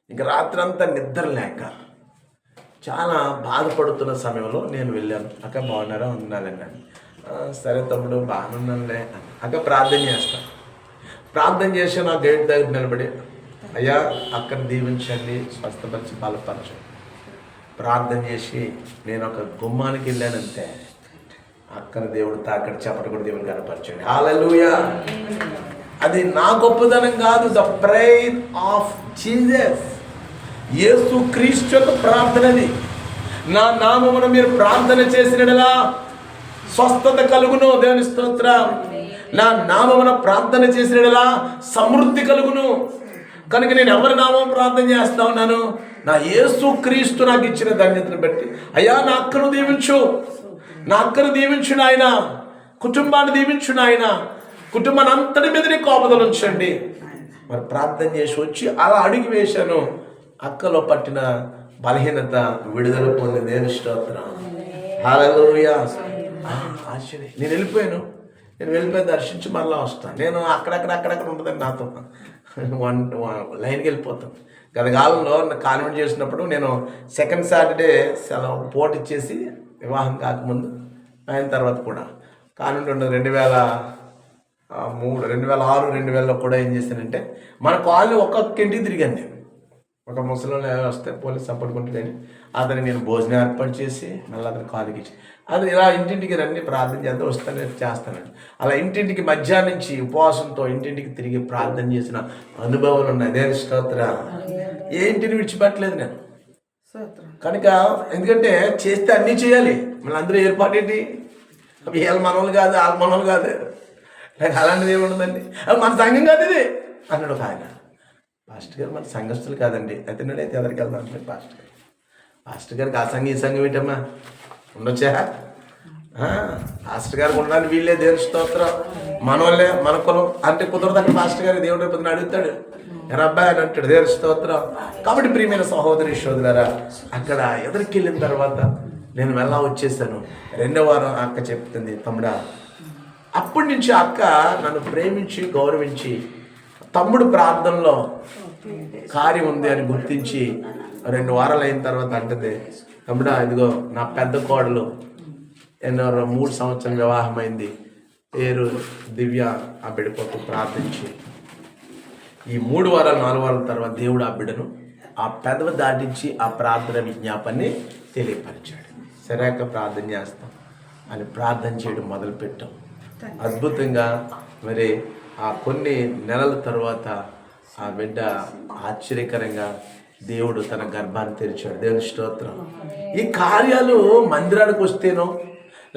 ఇంకా రాత్రంతా నిద్ర లేక చాలా బాధపడుతున్న సమయంలో నేను వెళ్ళాను. అక్క బాగున్నారా ఉన్నానండి. సరే తమ్ముడు బాగున్నానులే. అక్క ప్రార్థన చేస్తాను. ప్రార్థన చేసి నా గేట్ దగ్గర నిలబడి, అయ్యా అక్కను దీవించండి, స్వస్థపరిచి బలపరచండి. ప్రార్థన చేసి నేను ఒక గుమ్మానికి వెళ్ళానంటే అక్కన దేవుడు తాకడి చెప్పట కూడా దేవుడు కనపరచండి. హల్లెలూయా. అది నా గొప్పదనం కాదు, ద ప్రేయర్ ఆఫ్ జీసస్. యేసు క్రీస్తు యొక్క ప్రార్థనది. నా నామమున మీరు ప్రార్థన చేసినలా స్వస్థత కలుగును. దేవుని స్తోత్రం. నా నామమున ప్రార్థన చేసినలా సమృద్ధి కలుగును. కనుక నేను ఎవరి నామం ప్రార్థన చేస్తా ఉన్నాను? నా యేసు క్రీస్తు నాకు ఇచ్చిన ధన్యతను బట్టి, అయ్యా నా అక్కను దీవించు, నా అక్కను దీవించు నాయన, కుటుంబాన్ని దీవించు నాయన, కుటుంబాన్ని అంతటి మీద నీ కోపదలు ఉంచండి. మరి ప్రార్థన చేసి వచ్చి అలా అడిగి వేశాను. అక్కలో పట్టిన బలహీనత విడుదల పొంది దేవుని స్తోత్రం. హల్లెలూయా. ఆశ్చర్యం. నేను వెళ్ళిపోయి దర్శించి మళ్ళీ వస్తాను. నేను అక్కడక్కడ ఉంటుందండి నాతో. లైన్కి వెళ్ళిపోతాను. గత కాలంలో కాన్వెంట్ చేసినప్పుడు నేను సెకండ్ సాటర్డే సెలవు పూట ఇచ్చేసి వివాహం కాకముందు అయిన తర్వాత కూడా కాన్వెంట్ ఉండదు. 2003, 2006, 2000లో కూడా ఏం చేశానంటే మన కాలనీ ఒక్కొక్క ఇంటికి తిరిగాను నేను. ఒక ముసలిలో వస్తే పోలీస్ సపోర్ట్ కొంటుందని అతనికి నేను భోజనం ఏర్పాటు చేసి మళ్ళీ అతను కాలుకి ఇచ్చి అది ఇలా ఇంటింటికి రండి ప్రార్థన చేస్తే వస్తాను చేస్తానండి. అలా ఇంటింటికి మధ్యాహ్నం నుంచి ఉపవాసంతో ఇంటింటికి తిరిగి ప్రార్థన చేసిన అనుభవాలు ఉన్నాయి. దేవుని స్తోత్రం. ఏ ఇంటిని విడిచిపెట్టలేదు నేను కనుక. ఎందుకంటే చేస్తే అన్నీ చేయాలి. మళ్ళీ అందరూ ఏర్పాటు ఏంటి, వీళ్ళ మనోళ్ళు కాదు వాళ్ళ మనోళ్ళు కాదు, నాకు అలాంటిది ఏమి ఉండదండి. అది మన సంఘం కాదు ఇది అన్నాడు ఒక ఆయన. పాస్టర్ గారు మన సంఘస్థులు కాదండి. అయితే ఎదరికి వెళ్దాం అంటే పాస్టర్ గారికి ఆ సంఘం ఈ సంఘం ఏంటమ్మా ఉండొచ్చా? పాస్టర్ గారికి ఉండడానికి వీళ్ళే దేవుని స్తోత్రం. మనోళ్ళే మన కులం అంటే కుదరదు. అక్కడ పాస్టర్ గారు దేవుడి పొద్దున అడుగుతాడు ఎరా అబ్బాయి అని అంటాడు. దేవుని స్తోత్రం. కాబట్టి ప్రియమైన సహోదరి సోదరులారా, అక్కడ ఎదురికి వెళ్ళిన తర్వాత నేను వెళ్ళా వచ్చేసాను. 2వ వారం అక్క చెప్తుంది, తమ్ముడా అప్పటి నుంచి అక్క నన్ను ప్రేమించి గౌరవించి తమ్ముడు ప్రార్థనలో కార్యం ఉంది అని గుర్తించి 2 వారాలు అయిన తర్వాత అంటుంది, తమ్ముడా ఇదిగో నా పెద్ద కోడలు 3 సంవత్సరం వివాహం అయింది, పేరు దివ్య, ఆ బిడ్డ కోసం ప్రార్థించి ఈ 3 వారాలు 4 వారాల తర్వాత దేవుడు ఆ బిడ్డను ఆ పెదవి దాటించి ఆ ప్రార్థన విజ్ఞాపాన్ని తెలియపరిచాడు. సరే అక్క ప్రార్థన చేస్తాం అని ప్రార్థన చేయడం మొదలుపెట్టాం. అద్భుతంగా మరి ఆ కొన్ని నెలల తర్వాత ఆ బిడ్డ ఆశ్చర్యకరంగా దేవుడు తన గర్భాన్ని తెరిచాడు. దేవుని స్తోత్రం. ఈ కార్యాలు మందిరానికి వస్తేనో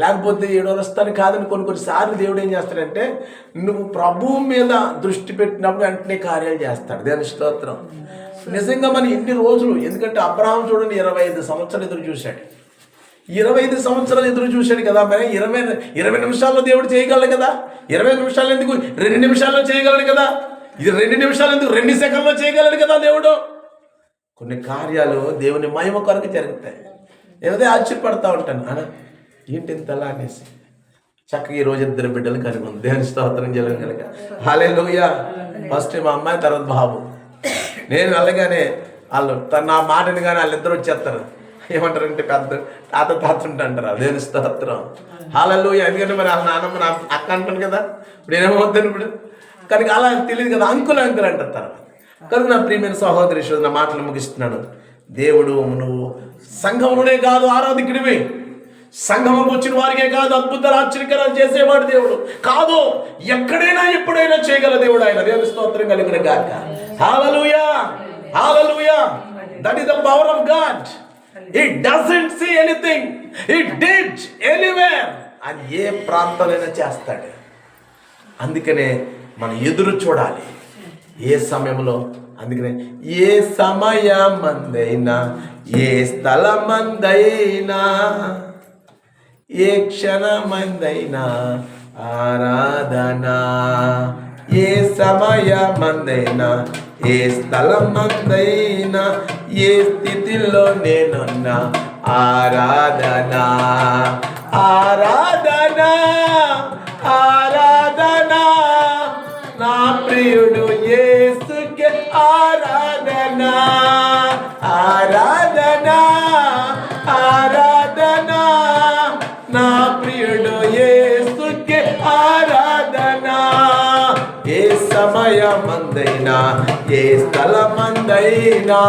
లేకపోతే 7వ వస్తాను కాదని కొన్నిసార్లు దేవుడు ఏం చేస్తాడంటే నువ్వు ప్రభువు మీద దృష్టి పెట్టినప్పుడు వెంటనే కార్యాలు చేస్తాడు. దేవుని స్తోత్రం. నిజంగా మన ఇన్ని రోజులు, ఎందుకంటే అబ్రహాం చూడండి 25 సంవత్సరాలు ఎదురు చూశాడు. 25 సంవత్సరాలు ఎదురు చూశాడు కదా. మరి 20 నిమిషాల్లో దేవుడు చేయగలడు కదా. 20 నిమిషాలు ఎందుకు 2 నిమిషాల్లో చేయగలడు కదా. ఇది 2 నిమిషాలు ఎందుకు 2 సెకండ్లో చేయగలడు కదా దేవుడు. కొన్ని కార్యాలు దేవుని మహిమ కొరకు జరుగుతాయి. ఏదైతే ఆశ్చర్యపడతా ఉంటాను అన్న ఏంటి ఇంతలా అనేసి. చక్కగా ఈరోజు 2 బిడ్డలు కనుగొంది. దేవుని స్తోత్రం జరగగలక. హల్లెలూయా. ఫస్ట్ మా అమ్మాయి, తర్వాత బాబు. నేను వెళ్ళగానే వాళ్ళు నా మాటని కానీ వాళ్ళిద్దరు వచ్చేస్తారు. ఏమంటారంటే పెద్ద తాత అంటారు. దేవుని స్తోత్రం. హల్లెలూయా. ఎందుకంటే మరి వాళ్ళ నాన్నమ్మ నా అక్క అంటాను కదా. ఇప్పుడు నేనేమవుతాను ఇప్పుడు కనుక అలా తెలియదు కదా. అంకుల్ అంటారు తర్వాత. కనుక నా ప్రియమైన సహోదరి నా మాటలు ముగిస్తున్నాను. దేవుడు నువ్వు సంఘంలోనే కాదు ఆరాధికుడివి, సంఘంలోకి వచ్చిన వారికే కాదు అద్భుతాలు ఆశ్చర్యకరాలు చేసేవాడు దేవుడు కాదు, ఎక్కడైనా ఎప్పుడైనా చేయగల దేవుడు ఆయన. దేవుని స్తోత్రం కలిగిన గాక. Hallelujah. Hallelujah. That is the power of God. It doesn't see anything. It did anywhere. అని ఏ ప్రాంతంలో చేస్తాడు. అందుకనే మనం ఎదురు చూడాలి ఏ సమయంలో. అందుకనే ఏ సమయమందైనా ఏ స్థలమందైనా ఏ క్షణమందైనా ఆరాధన. ఏ సమయమందైనా ఏ స్థలమందైనా ఏ స్థితిలో నేనున్నా ఆరాధన. ఆరాధన ఆరాధన నా ప్రియుడు యేసుకే ఆరాధన. ఆరాధన ఆరాధన నా ప్రియుడు యేసుకే ఆరాధన. ఏ సమయమందైనా ఏ స్థలమందైనా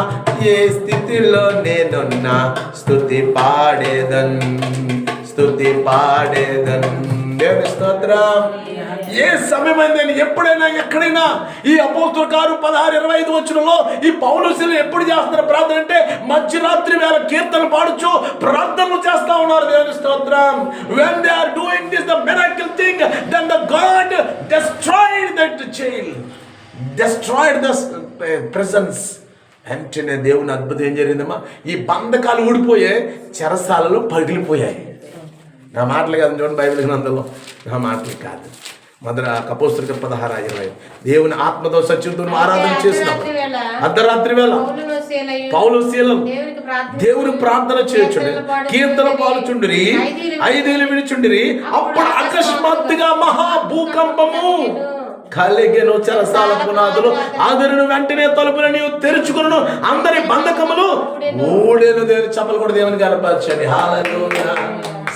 ఏ స్థితిలో నేనున్నా స్తుతి పాడేదన్, స్తుతి పాడేదన్. దేవుని స్తోత్రం. ఏ సమయమైందని ఎప్పుడైనా ఎక్కడైనా ఈ అపోస్తలుల కార్యం 16:25 వచనంలో ఈ పౌలులు ఎప్పుడు చేస్తున్నారు ప్రార్థన అంటే మధ్యరాత్రి వేళ కీర్తనలు పాడుచు ప్రార్థనలు చేస్తా ఉన్నారు. దేవుని స్తోత్రం. when they are doing this the miracle thing, then the God destroyed that jail, destroyed the prisons. వెంటనే దేవుని అద్భుతం ఏం జరిగిందమ్మా, ఈ బంధకాలు ఊడిపోయాయి, చెరసాలలో పగిలిపోయాయి. నా మాటలు కాదు చూడండి, బైబిల్ గ్రంథంలో నా మాటలు కాదు. మొదట అపోస్తలుల 16:20 దేవుని ఆత్మతో సత్యంతో ఆరాధన చేసినప్పుడు అర్ధరాత్రి వేళ పౌలు శీలం దేవుని ప్రార్థన చేయుచుండి, కీర్తన పాడుచుండిరి, 5 ఏళ్ళు విడిచుండిరి. అప్పుడు అకస్మాత్తుగా మహాభూకంపము కలిగెను, చెరసాల పునాదులు అదురును, వెంటనే తలుపులను తెరుచుకును, అందరి బంధకములు ఊడేను. దేవుని చప్పలు కూడా దేవుని కనపరచండి. Hallelujah.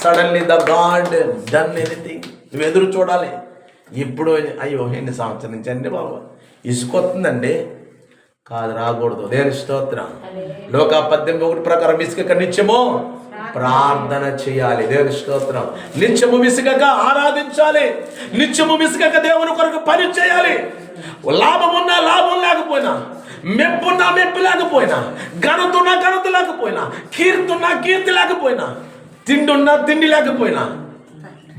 Suddenly the God done anything. నువ్వు ఎదురు చూడాలి. ఇప్పుడు అయ్యో ఎన్ని సంవత్సరం నుంచి అండి బాబు ఇసుకొస్తుందండి, కాదు రాకూడదు. దేవుని స్తోత్రం. లోక 18:1 ప్రకారం విసుకక నిత్యము ప్రార్థన చేయాలి. దేవుని స్తోత్రం. నిత్యము విసుకక ఆరాధించాలి, నిత్యము విసుకక దేవుని కొరకు పని చేయాలి. లాభం ఉన్నా లాభం లేకపోయినా, మెప్పున్నా మెప్పు లేకపోయినా, ఘనతున్నా ఘనత లేకపోయినా, కీర్తున్నా కీర్తి లేకపోయినా, తిండున్నా తిండి లేకపోయినా,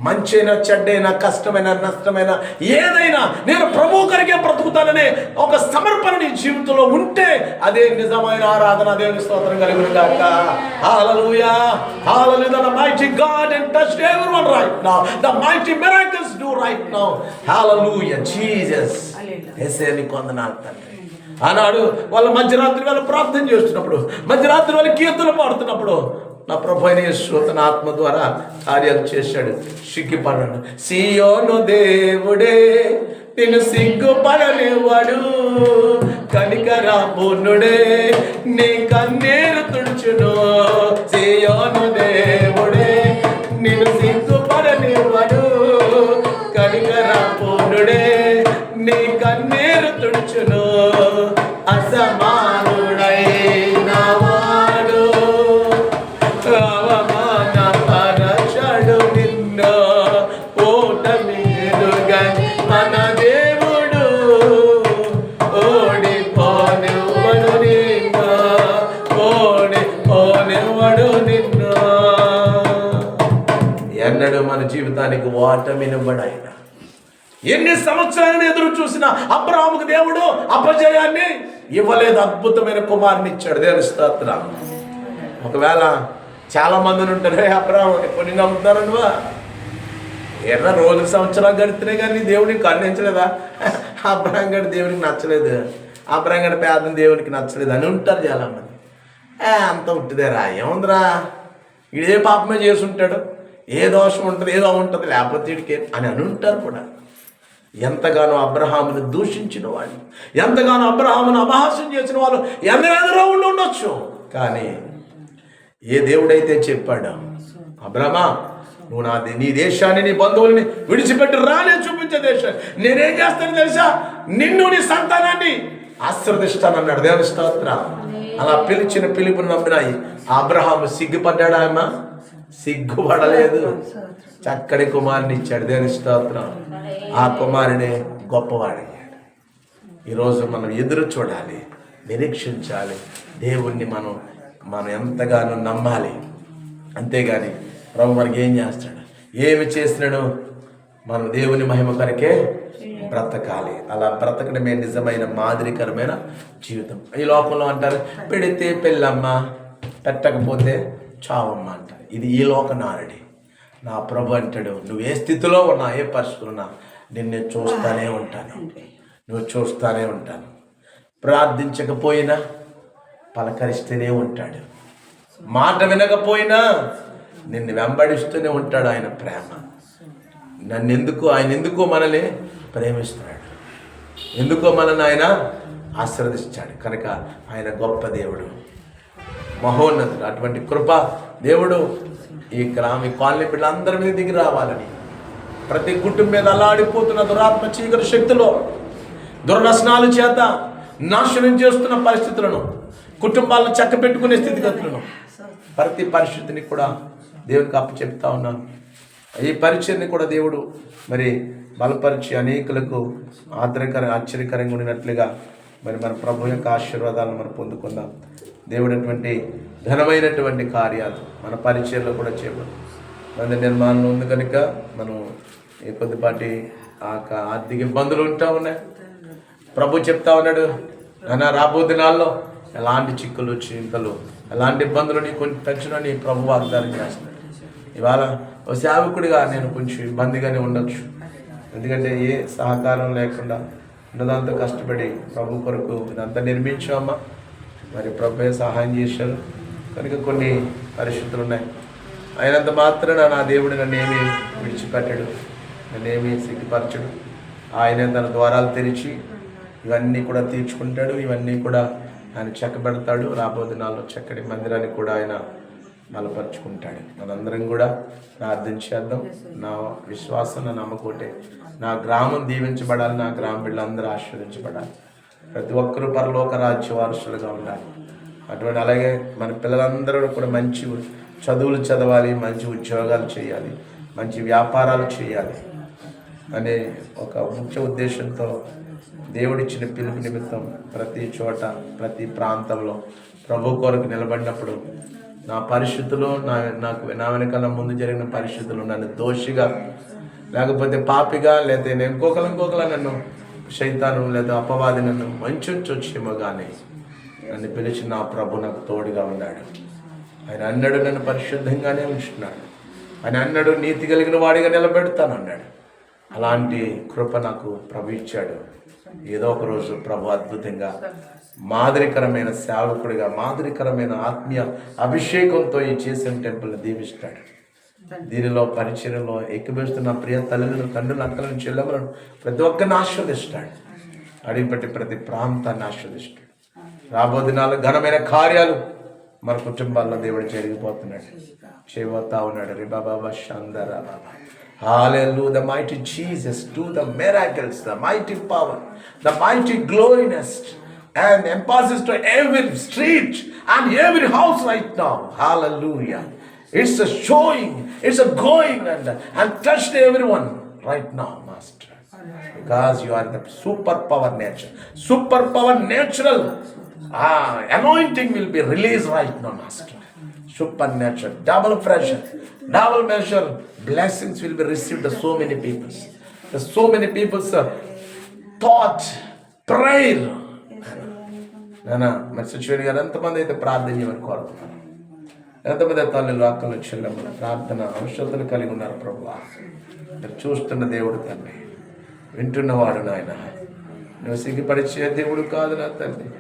మంచైనా చెడ్డైనా, కష్టమైన నష్టమైన ఏదైనా నేను ప్రభు కొరకే బ్రతుకుతాననే ఒక సమర్పణ నీ జీవితంలో ఉంటే అదే నిజమైన ఆరాధన. దేవుని స్తోత్రం కలుగును గాక. Hallelujah. Hallelujah. The mighty God and touched everyone right now. The mighty miracles do right now. Hallelujah. Jesus. యేసయ్య కొందనాలు తండ్రి. ఆనాడు వాళ్ళ మధ్యరాత్రి వాళ్ళు ప్రార్థన చేస్తున్నప్పుడు, మధ్యరాత్రి వాళ్ళు కీర్తన పాడుతున్నప్పుడు నా ప్రభు అయిన యేసు తన ఆత్మ ద్వారా కార్యాలు చేశాడు. సిగ్గుపడను సియోను దేవుడే నిన్ను సిగ్గుపడనివాడు, కనికరాపూర్ణుడే నీ కన్నీరు తుడుచును. సియోను దేవుడే నిన్ను సిగ్గుపడనివాడు, కనికరాపూర్ణుడే నీ కన్నీరు తుడుచును. అసమానుడైన వాడు అవమానపరచడు నిన్ను, ఓటమిరుగని మన దేవుడు ఓడిపోనివ్వడు నిన్ను, ఓడిపోనివ్వడు నిన్ను. ఎన్నడూ మన జీవితానికి ఓటమినివ్వడు ఆయన. ఎన్ని సంవత్సరాలను ఎదురు చూసిన అబ్రాహాముకు దేవుడు అపజయాన్ని ఇవ్వలేదు, అద్భుతమైన కుమారుని ఇచ్చాడు. దేవుని స్తోత్రం. ఒకవేళ చాలా మందిని ఉంటారు, అబ్రాహాము కొన్ని నమ్ముతారనువా, ఎర్ర రోజు సంవత్సరాలు గడిపితే కానీ దేవుడిని కరుణించలేదా? అబ్రాహాం గడి దేవునికి నచ్చలేదు, అబ్రాహాం గడి పేదం దేవునికి నచ్చలేదు అని ఉంటారు చాలామంది. అంత ఉంటుందేరా, ఏముందిరా, ఇదే పాపమే చేసి ఉంటాడు, ఏ దోషం ఉంటుంది, ఏదో ఉంటుంది, లేకపోతే వీడికి అని ఉంటారు కూడా. ఎంతగానో అబ్రహామును దూషించిన వాళ్ళు, ఎంతగానో అబ్రహామును అపహాస్యం చేసిన వాళ్ళు ఎందరెందరో ఉండొచ్చు. కానీ ఏ దేవుడైతే చెప్పాడో, అబ్రహమా నువ్వు నీ దేశాన్ని, నీ బంధువుల్ని విడిచిపెట్టి రానే చూపించే దేశం నేనేం చేస్తాను తెలుసా, నిన్ను నీ సంతానాన్ని ఆశీర్వదిస్తానన్నాడు. దేవుని స్తోత్రం. అలా పిలిచిన పిలుపుని నమ్మినాయి. అబ్రహాము సిగ్గుపడ్డాడా? అమ్మా సిగ్గుపడలేదు, చక్కటి కుమారుని ఇచ్చాడు. దేవుని స్తోత్రం. ఆ కుమారుడే గొప్పవాడయ్యాడు. ఈరోజు మనం ఎదురు చూడాలి, నిరీక్షించాలి, దేవుణ్ణి మనం ఎంతగానో నమ్మాలి. అంతేగాని ప్రభు మనకి ఏం చేస్తాడు, ఏమి చేసినాడు, మనం దేవుని మహిమ కొరకే బ్రతకాలి. అలా బ్రతకడమే నిజమైన మాదిరికరమైన జీవితం. ఈ లోకంలో అంటారు పెడితే పెళ్ళమ్మ, పెట్టకపోతే చావమ్మ అంటారు. ఇది ఈ లోక నారడి. నా ప్రభు అంటాడు, నువ్వు ఏ స్థితిలో ఉన్నా, ఏ పరిస్థితులు ఉన్నా నిన్ను చూస్తానే ఉంటాను, నువ్వు చూస్తానే ఉంటాను. ప్రార్థించకపోయినా పలకరిస్తూనే ఉంటాడు, మాట వినకపోయినా నిన్ను వెంబడిస్తూనే ఉంటాడు. ఆయన ప్రేమ ఆయన ఎందుకో మనల్ని ప్రేమిస్తున్నాడు, ఎందుకో మనల్ని ఆయన ఆశీర్వదిస్తాడు. కనుక ఆయన గొప్ప దేవుడు, మహోన్నతుడు. అటువంటి కృప దేవుడు ఈ కాలనీ పిల్లలందరి మీద దిగి రావాలని, ప్రతి కుటుంబం మీద అలాడిపోతున్న దురాత్మ చీకటి శక్తులు, దుర్వ్యసనాల చేత నాశనం చేస్తున్న పరిస్థితులను, కుటుంబాలను చక్కబెట్టుకునే స్థితిగతులను, ప్రతి పరిస్థితిని కూడా దేవునికి అప్పచెప్తా ఉన్నాను. ఈ పరిచయాన్ని కూడా దేవుడు మరి బలపరిచి అనేకులకు ఆశ్చర్యకరంగా ఉండినట్లుగా మరి మన ప్రభు యొక్క ఆశీర్వాదాలను మనం పొందుకుందాం. దేవుడు అటువంటి ఘనమైనటువంటి కార్యాలు మన పరిచయంలో కూడా చేయబడు. మన నిర్మాణం ఉంది కనుక మనం ఈ కొద్దిపాటి ఆర్థిక ఇబ్బందులు ఉంటా ఉన్నాయి. ప్రభు చెప్తా ఉన్నాడు, నాన్న రాబో దినాల్లో ఎలాంటి చిక్కులు చింతలు ఎలాంటి ఇబ్బందులు నీకు కొంచెం పెంచునని ప్రభు వాగ్దానం చేస్తున్నాడు. ఇవాళ ఓ సేవకుడిగా నేను కొంచెం ఇబ్బందిగానే ఉండొచ్చు, ఎందుకంటే ఏ సహకారం లేకుండా ఉన్నదంతా కష్టపడి ప్రభు కొరకు ఇదంతా నిర్మించామా. మరి ప్రభువే సహాయం చేశారు కనుక కొన్ని పరిస్థితులు ఉన్నాయి. అయినంత మాత్రాన నా దేవుడు నన్ను ఏమీ విడిచిపెట్టడు, నన్ను ఏమీ సిగ్గుపరచడు. ఆయనే తన ద్వారాలు తెరిచి ఇవన్నీ కూడా తీర్చుకుంటాడు, ఇవన్నీ కూడా ఆయన చక్కబెడతాడు. రాబోయే నాలో చక్కటి మందిరాన్ని కూడా ఆయన బలపరుచుకుంటాడు. మనందరం కూడా ప్రార్థన చేద్దాం. నా విశ్వాసం, నా నమ్మకంటే నా గ్రామం దీవించబడాలి, నా గ్రామ బిడ్డలందరూ ఆశీర్వదించబడాలి, ప్రతి ఒక్కరూ పరలోక రాజ్య వారసులుగా ఉండాలి. అటువంటి అలాగే మన పిల్లలందరూ కూడా మంచి చదువులు చదవాలి, మంచి ఉద్యోగాలు చేయాలి, మంచి వ్యాపారాలు చేయాలి అనే ఒక ముఖ్య ఉద్దేశంతో దేవుడిచ్చిన పిలుపు నిమిత్తం ప్రతి చోట ప్రతి ప్రాంతంలో ప్రభు కొరకు నిలబడినప్పుడు నా పరిస్థితులు నా వెనకాల ముందు జరిగిన పరిస్థితులు నన్ను దోషిగా లేకపోతే పాపిగా లేకపోతే నేను ఇంకొకలా నన్ను శైతాను లేదా అపవాది నన్ను వంచొచ్చేమో కానీ నన్ను పిలిచి నా ప్రభు నాకు తోడుగా ఉన్నాడు. ఆయన అన్నాడు నన్ను పరిశుద్ధంగానే ఉంచుతున్నాడు. ఆయన అన్నాడు నీతి కలిగిన వాడిగా నిలబెడతానన్నాడు. అలాంటి కృప నాకు ప్రభు ఇచ్చాడు. ఏదో ఒక రోజు ప్రభు అద్భుతంగా మాదిరికరమైన సేవకుడిగా మాదిరికరమైన ఆత్మీయ అభిషేకంతో ఈ చేసిన టెంపుల్ని దీవిస్తాడు. దీనిలో పరిచయంలో ఎక్కివేస్తున్న ప్రియ తల్లులను తండ్రులను అక్కలను చెల్లెములను ప్రతి ఒక్కరిని ఆస్వాదిస్తాడు. అడిగిపెట్టి ప్రతి ప్రాంతాన్ని ఆస్వాదిస్తాడు. రాబో దినాలు ఘనమైన కార్యాలు మన కుటుంబాల్లో దేవుడు జరిగిపోతున్నాడు, చేయబోతా ఉన్నాడు. రిబాబా షందరా బాబా. Hallelujah, the mighty Jesus, do the miracles, the mighty power, the mighty gloriousness, and emphasis to every street and every house right now. Hallelujah. It's a showing, it's a going and touched everyone right now, Master. Because you are the superpower nature. Superpower natural anointing will be released right now, Master. Supernatural, double pressure, double measure blessings will be received to so many people. There's so many people's thought, prayer. నానా మరి సచివేడి గారు ఎంతమంది అయితే ప్రార్థన చేయమని కోరుతున్నారు, ఎంతమంది తల్లులు అక్కలు చెల్లెమ్మలు ప్రార్థన అవసరతలు కలిగి ఉన్నారు. ప్రభువా మీరు చూస్తున్న దేవుడు తండ్రి, వింటున్నవాడు నాయన, నువ్వు సిగ్గుపరిచే దేవుడు కాదు నా తండ్రి.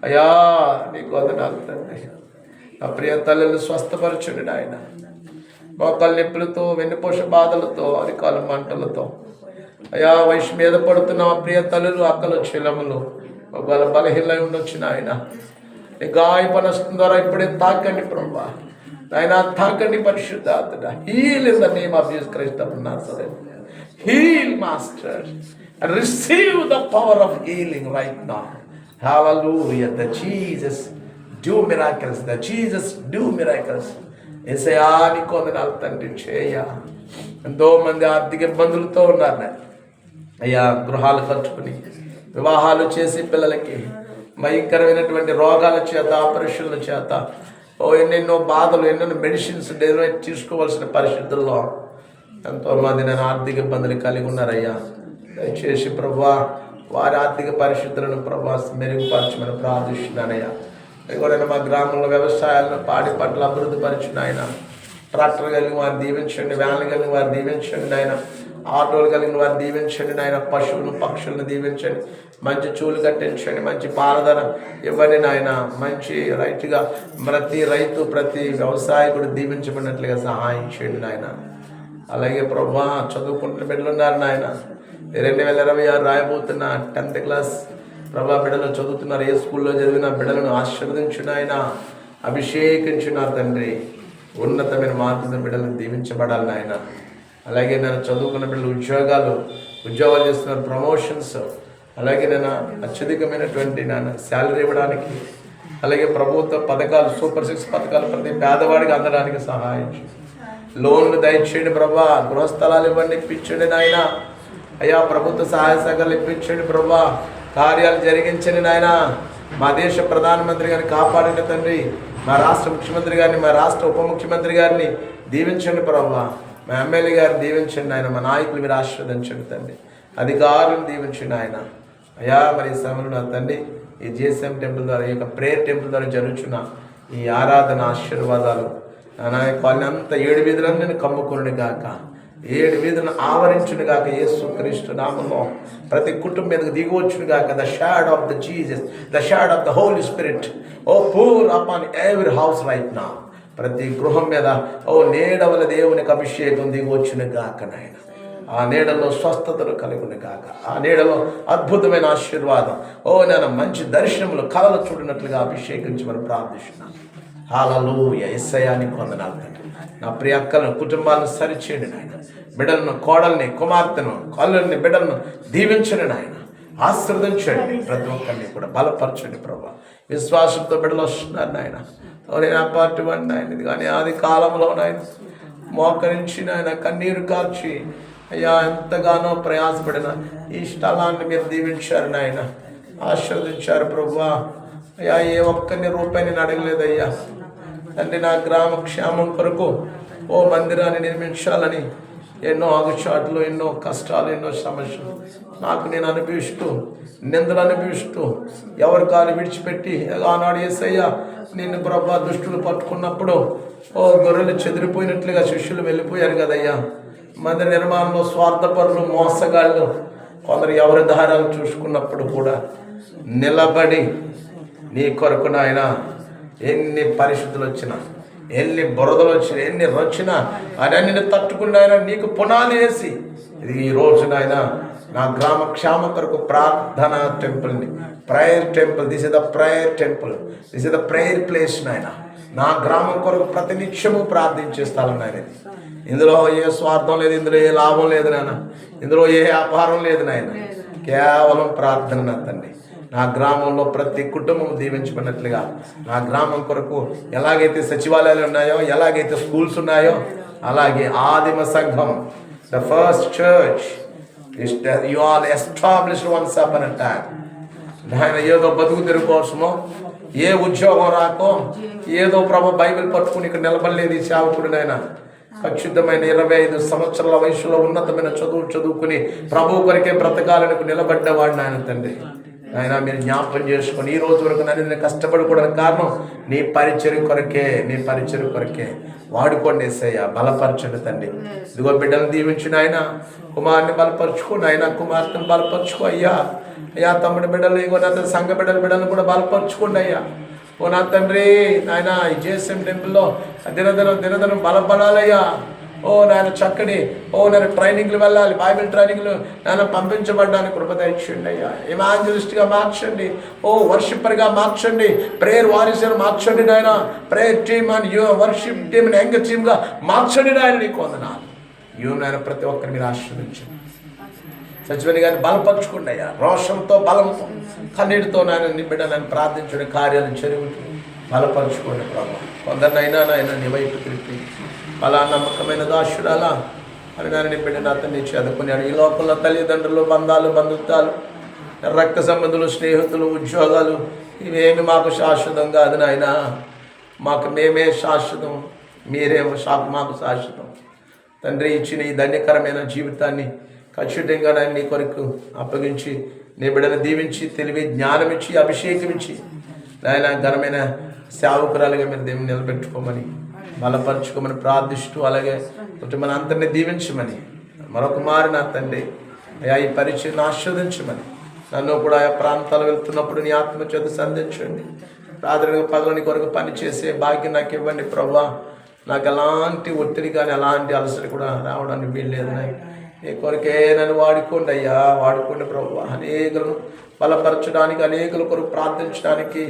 అయ్యా నీకు వందనాలు తండ్రి. నా ప్రియ తల్లులు స్వస్థపరచుడి నాయన. మోకాళ్ళ నొప్పులతో, వెన్నుపోష బాధలతో, అరికాల మంటలతో అయ్యా వయసు మీద పడుతున్న మా ప్రియ తల్లులు అక్కలు చెల్లెమ్మలు ఒకవేళ బలహీనై ఉండొచ్చు నాయన. నీ గాయపనస్తం ద్వారా ఇప్పుడే తాకండి ప్రభువా నాయన, తాకండి పరిశుద్ధాత్మ. Heal in the name of Jesus Christ of Nazareth. Heal master and receive the power of healing right now. Hallelujah. The Jesus do miracles. The Jesus do miracles. యేసయ్యా నీకు వందనాలు తండ్రి. చేయ ఎంతో మంది ఆర్థిక ఇబ్బందులతో ఉన్నారు అయ్యా. గృహాలు కట్టుకుని వివాహాలు చేసి పిల్లలకి భయంకరమైనటువంటి రోగాల చేత, ఆపరేషన్ల చేత ఎన్నెన్నో బాధలు, ఎన్నెన్నో మెడిసిన్స్ డెలివరీ తీసుకోవాల్సిన పరిస్థితుల్లో ఎంతోమంది నేను ఆర్థిక ఇబ్బందులు కలిగి ఉన్నారయ్యా. దయచేసి ప్రభువా వారి ఆర్థిక పరిస్థితులను ప్రభువా మెరుగుపరచమని ప్రార్థిస్తున్నానయ్యా. ఎవరైనా మా గ్రామంలో వ్యవసాయాలను పాడి పంటలు అభివృద్ధి పరిచిన ఆయన, ట్రాక్టర్ కలిగిన వారిని దీవించండి, వ్యాన్లు కలిగిన వారిని దీవించండి నాయన, ఆటోలు కలిగిన వారిని దీవించండి నాయన, పశువులను పక్షులను దీవించండి, మంచి చూలు కట్టించండి, మంచి పాలధన ఇవ్వండి నాయన. మంచి రైతుగా ప్రతి రైతు ప్రతి వ్యవసాయకుడు దీవించబడినట్లుగా సహాయం చేయండి నాయన. అలాగే ప్రభువా చదువుకుంటున్న బిడ్డలు ఉన్నారు నాయన, 2026 రాయబోతున్న 10th క్లాస్ ప్రభా బిడ్డలు చదువుతున్నారు. ఏ స్కూల్లో చదివిన బిడ్డలను ఆశీర్వదించు నాయన, అభిషేకించు నా తండ్రి. ఉన్నతమైన మార్పుల బిడ్డలను దీవించబడాలి నాయన. అలాగే నేను చదువుకున్న బిడ్డలు ఉద్యోగాలు చేస్తున్నారు, ప్రమోషన్స్, అలాగే నేను అత్యధికమైనటువంటి నాన్న శాలరీ ఇవ్వడానికి, అలాగే ప్రభుత్వ పథకాలు, సూపర్ 6 పథకాలు ప్రతి పేదవాడికి అందడానికి సహాయం, లోన్లు దయచేయండి ప్రభా, గృహస్థలాలు ఇవ్వండి, ఇప్పించండి నాయన. అయ్యా ప్రభుత్వ సహాయ సహకారాలు ఇప్పించండి ప్రభా, కార్యాలు జరిగించండి నాయన. మా దేశ ప్రధానమంత్రి గారిని కాపాడండి తండ్రి, మా రాష్ట్ర ముఖ్యమంత్రి గారిని, మా రాష్ట్ర ఉప ముఖ్యమంత్రి గారిని దీవించండి ప్రభా, మా ఎమ్మెల్యే గారిని దీవించండి ఆయన, మా నాయకులు మీరు ఆశీర్వదించండి తండ్రి, అధికారులను దీవించండి ఆయన. అయ్యా మరి సమయంలో నా తండ్రి ఈ JCM టెంపుల్ ద్వారా, ఈ యొక్క ప్రేయర్ టెంపుల్ ద్వారా జరుగుతున్న ఈ ఆరాధన ఆశీర్వాదాలు నా వాళ్ళని అంతా 7 వీధులను నేను కమ్ముకుని కాక 7 వీధులను ఆవరించును గాక యేసుక్రీస్తు నామములో. ప్రతి కుటుంబం మీదకు దిగవచ్చును గాక. The shadow of the Jesus, the shadow of the holy spirit pour upon every house right now. ప్రతి గృహం మీద నీడవల దేవునికి అభిషేకం దిగవచ్చును గాక నాయన. ఆ నీడలో స్వస్థతలు కలుగును గాక. ఆ నీడలో అద్భుతమైన ఆశీర్వాదం, నేను మంచి దర్శనములు కలలు చూడినట్లుగా అభిషేకించమని ప్రార్థిస్తున్నాను. హల్లెలూయా. యేసయ్యా నీకు వందనాలు తండ్రి. నా ప్రియ అక్కలను, కుటుంబాలను సరిచేయండి నాయన. బిడ్డలను, కోడల్ని, కుమార్తెను, కళ్ళని, బిడ్డలను దీవించండి నాయన. ఆశీర్వదించండి. ప్రతి ఒక్కరిని కూడా బలపరచండి ప్రభా. విశ్వాసంతో బిడ్డలు వస్తున్నారు నాయన. పార్టీ 1 నాయన. ఇది కానీ ఆది కాలంలో నాయన మోకరించి నాయన కన్నీరు కార్చి అయ్యా ఎంతగానో ప్రయాసపడిన ఈ స్థలాన్ని మీరు దీవించారు నాయన. ఆశీర్వదించారు ప్రభువా. అయ్యా ఏ ఒక్కరిని రూపాయి నేను అడగలేదయ్యా తండ్రి. నా గ్రామ క్షేమం కొరకు మందిరాన్ని నిర్మించాలని ఎన్నో ఆగుచాట్లు, ఎన్నో కష్టాలు, ఎన్నో సమస్యలు నాకు నేను అనుభవిస్తూ, నిందలు అనుభవిస్తూ, ఎవరి కాలు విడిచిపెట్టి ఆనాడు యేసయ్య నిన్ను ప్రభా దుష్టులు పట్టుకున్నప్పుడు గొర్రెలు చెదిరిపోయినట్లుగా శిష్యులు వెళ్ళిపోయారు కదయ్యా. మందిర నిర్మాణంలో స్వార్థపరులు, మోసగాళ్ళు కొందరు ఎవరి దారాలు చూసుకున్నప్పుడు కూడా నిలబడి నీ కొరకు నాయన ఎన్ని పరిస్థితులు వచ్చినా, ఎన్ని బురదలు వచ్చినా, ఎన్ని వచ్చినా అన్ని తట్టుకున్నాయన నీకు పునాది వేసి ఇది ఈ రోజు నాయన నా గ్రామ క్షేమ కొరకు ప్రార్థన టెంపుల్ని, prayer temple, this is the prayer temple, this is the prayer place నాయన. నా గ్రామం కొరకు ప్రతినిత్యము ప్రార్థించే స్థలం నాయన. ఇందులో ఏ స్వార్థం లేదు, ఇందులో ఏ లాభం లేదు నాయన, ఇందులో ఏ వ్యాపారం లేదు నాయన. కేవలం ప్రార్థన నా తండ్రి. నా గ్రామంలో ప్రతి కుటుంబం దీవించబడినట్లుగా నా గ్రామం కొరకు ఎలాగైతే సచివాలయాలు ఉన్నాయో, ఎలాగైతే స్కూల్స్ ఉన్నాయో, అలాగే ఆదిమ సంఘం, the first church you all established once upon a time. ఆయన ఏదో బతుకు తెరుగు కోసమో, ఏ ఉద్యోగం రాకో, ఏదో ప్రభు బైబిల్ పట్టుకుని ఇక్కడ నిలబడలేదు ఈ సేవకుడు నాయన. ఖచ్చితమైన 25 సంవత్సరాల వయసులో ఉన్నతమైన చదువుకుని ప్రభు కొరకే బ్రతకాలని నిలబడ్డవాడు నాయన తండ్రి. ఆయన మీరు జ్ఞాపకం చేసుకొని ఈ రోజు వరకు నన్ను కష్టపడకూడదు కారణం నీ పరిచర్య కొరకే, నీ పరిచర్య కొరకే. వాడుకోండి యేసయ్య, బలపరచండి తండ్రి. ఇదిగో బిడ్డలు దీవించిన ఆయన, కుమారుని బలపరుచుకోండి ఆయన, కుమార్తెను బలపరుచుకో అయ్యా. అయ్యా తమ్ముడి బిడ్డలు, ఇగో నా సంఘ బిడ్డలను కూడా బలపరుచుకోండి అయ్యా. నా తండ్రి నాయన ఈ జేఎస్ఎం టెంపుల్లో దినదినం బలపడాలయ్యా. నాయన చక్కటి నేను ట్రైనింగ్లు వెళ్ళాలి, బైబిల్ ట్రైనింగ్లు నాయన పంపించబడ్డానికి కృప దయచేయండి అయ్యా. ఎవాంజలిస్ట్గా మార్చండి, వర్షిప్పర్గా మార్చండి, ప్రేయర్ వారియర్స్గా మార్చండి నాయన. Prayer team and worship team young టీమ్గా మార్చండి నాయన. నీకు వందనాలు. నాయన ప్రతి ఒక్కరిని మీరు ఆశీర్వదించండి. సచివాన్ని గారిని బలపరచుకోండి అయ్యా. రోషంతో, బలంతో, కన్నీటితో నాయన నీ బిడ్డ నన్ను ప్రార్థించండి, కార్యాలను చెరువుతూ బలపరచుకోండి ప్రభావ. కొందరినైనా నాయన నీ వైపు తిరిగి అలా నమ్మకమైన దాసుడాలా అని నాయన నీ బిడ్డ అతన్ని చదువుకున్నాడు. ఈ లోకంలో తల్లిదండ్రులు, బంధాలు, బంధుత్వాలు, రక్త సంబంధులు, స్నేహితులు, ఉద్యోగాలు ఇవేమి మాకు శాశ్వతం కాదు నాయన. మేమే శాశ్వతం, మీరేమో మాకు శాశ్వతం తండ్రి. ఇచ్చిన ఈ ధన్యకరమైన జీవితాన్ని ఖచ్చితంగా నేను నీ కొరకు అప్పగించి నీ బిడ్డను దీవించి తెలివి జ్ఞానం ఇచ్చి అభిషేకం ఇచ్చి నాయన ఘనమైన సేవకురాలుగా మీరు దేవుని నిలబెట్టుకోమని బలపరచుకోమని ప్రార్థిస్తూ, అలాగే కుటుంబాన్ని అందరినీ దీవించమని మరొక మారి నా తండ్రి అయా ఈ పరిచయం ఆస్వాదించమని, నన్ను కూడా ఆయా ప్రాంతాలు వెళ్తున్నప్పుడు నీ ఆత్మ చేత సంధించండి. రాత్రి పగలని కొరకు పనిచేసే భాగ్యం నాకు ఇవ్వండి ప్రభా. నాకు ఎలాంటి ఒత్తిడి కానీ ఎలాంటి అలసట కూడా రావడానికి వీల్లేదు. నీ కొరకే నన్ను వాడుకోండి అయ్యా, వాడుకోండి ప్రభు. అనేకులను బలపరచడానికి, అనేకుల కొరకు ప్రార్థించడానికి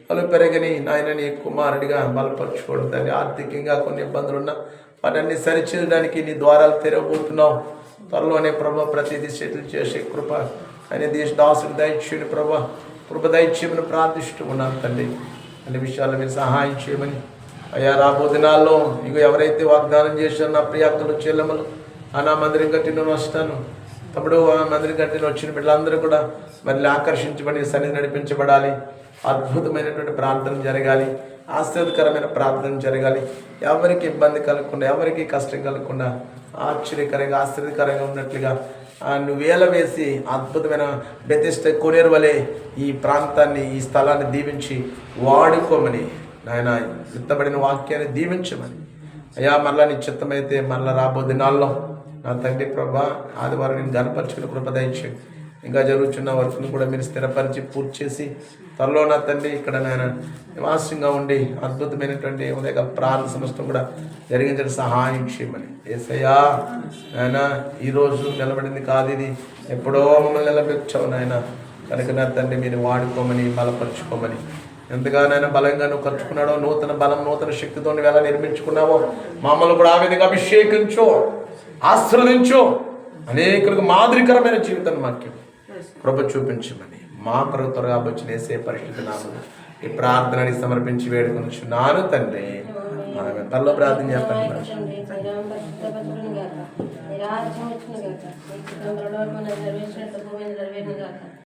వాళ్ళు పెరగని నాయన నీ కుమారుడిగా బలపరచుకోవడం తండ్రి. ఆర్థికంగా కొన్ని ఇబ్బందులు ఉన్నా వాటన్ని సరిచేయడానికి నీ ద్వారాలు తెరవబోతున్నావు. త్వరలోనే ప్రభు ప్రతిదీ సెటిల్ చేసే కృప అని దాసుడు దయచేయండి ప్రభా. కృప దయచేయమని ప్రార్థిస్తూ ఉన్నాను తండ్రి. అన్ని విషయాలు మీరు సహాయం చేయమని అయ్యా. రాబో దినాల్లో ఇక ఎవరైతే వాగ్దానం చేశారో నా ప్రియాకులు చెల్లెమ్మలు నా మందిరం కట్టిన వస్తాను తమ్ముడు, ఆ మందిరం కట్టిన వచ్చిన బిడ్డలందరూ కూడా మళ్ళీ ఆకర్షించబడి సన్నిధి నడిపించబడాలి. అద్భుతమైనటువంటి ప్రార్థన జరగాలి, ఆశ్చర్యకరమైన ప్రార్థన జరగాలి. ఎవరికి ఇబ్బంది కలగకుండా, ఎవరికి కష్టం కలగకుండా ఆశ్చర్యకరంగా ఉన్నట్లుగా నువ్వేల వేసి అద్భుతమైన బెతిష్ట కొనేరు వలె ఈ ప్రాంతాన్ని, ఈ స్థలాన్ని దీవించి వాడుకోమని నాయన విత్తబడిన వాక్యాన్ని దీవించమని అయ్యా. మరలా నీ చిత్తమైతే మరలా రాబో దినాల్లో నా తండ్రి ప్రభా ఆదివారం నేను గనపరుచుకుని కృప దయచేయండి. ఇంకా జరుగుతున్న వర్క్ను కూడా మీరు స్థిరపరిచి పూర్తి చేసి త్వరలో నా తండ్రి ఇక్కడ నాయన నివాసంగా ఉండి అద్భుతమైనటువంటి ఉదయ ప్రార్థన సమస్తం కూడా జరిగించడం సహాయం చేయమని యేసయ్యా. నాయన ఈరోజు నిలబడింది కాదు, ఇది ఎప్పుడో మమ్మల్ని నిలబెచ్చావు నాయన. కనుక నా తండ్రి మీరు వాడుకోమని బలపరుచుకోమని, ఎంతగానైనా బలంగా నువ్వు ఖర్చుకున్నాడో, నూతన బలం నూతన శక్తితో నువ్వు ఎలా నిర్మించుకున్నావో మమ్మల్ని కూడా ఆ విధంగా అభిషేకించు, ఆశీర్వదించు. అనేకులకు మాదిరికరమైన జీవితం మాకు కృప చూపించమని మా కొరకు త్వరగా వచ్చిన యేసే పరిశుద్ధ నామమున ఈ ప్రార్థనని సమర్పించి వేడుకొనుచున్నాను తండ్రి. మనం తనలో ప్రార్థన చేస్తాను.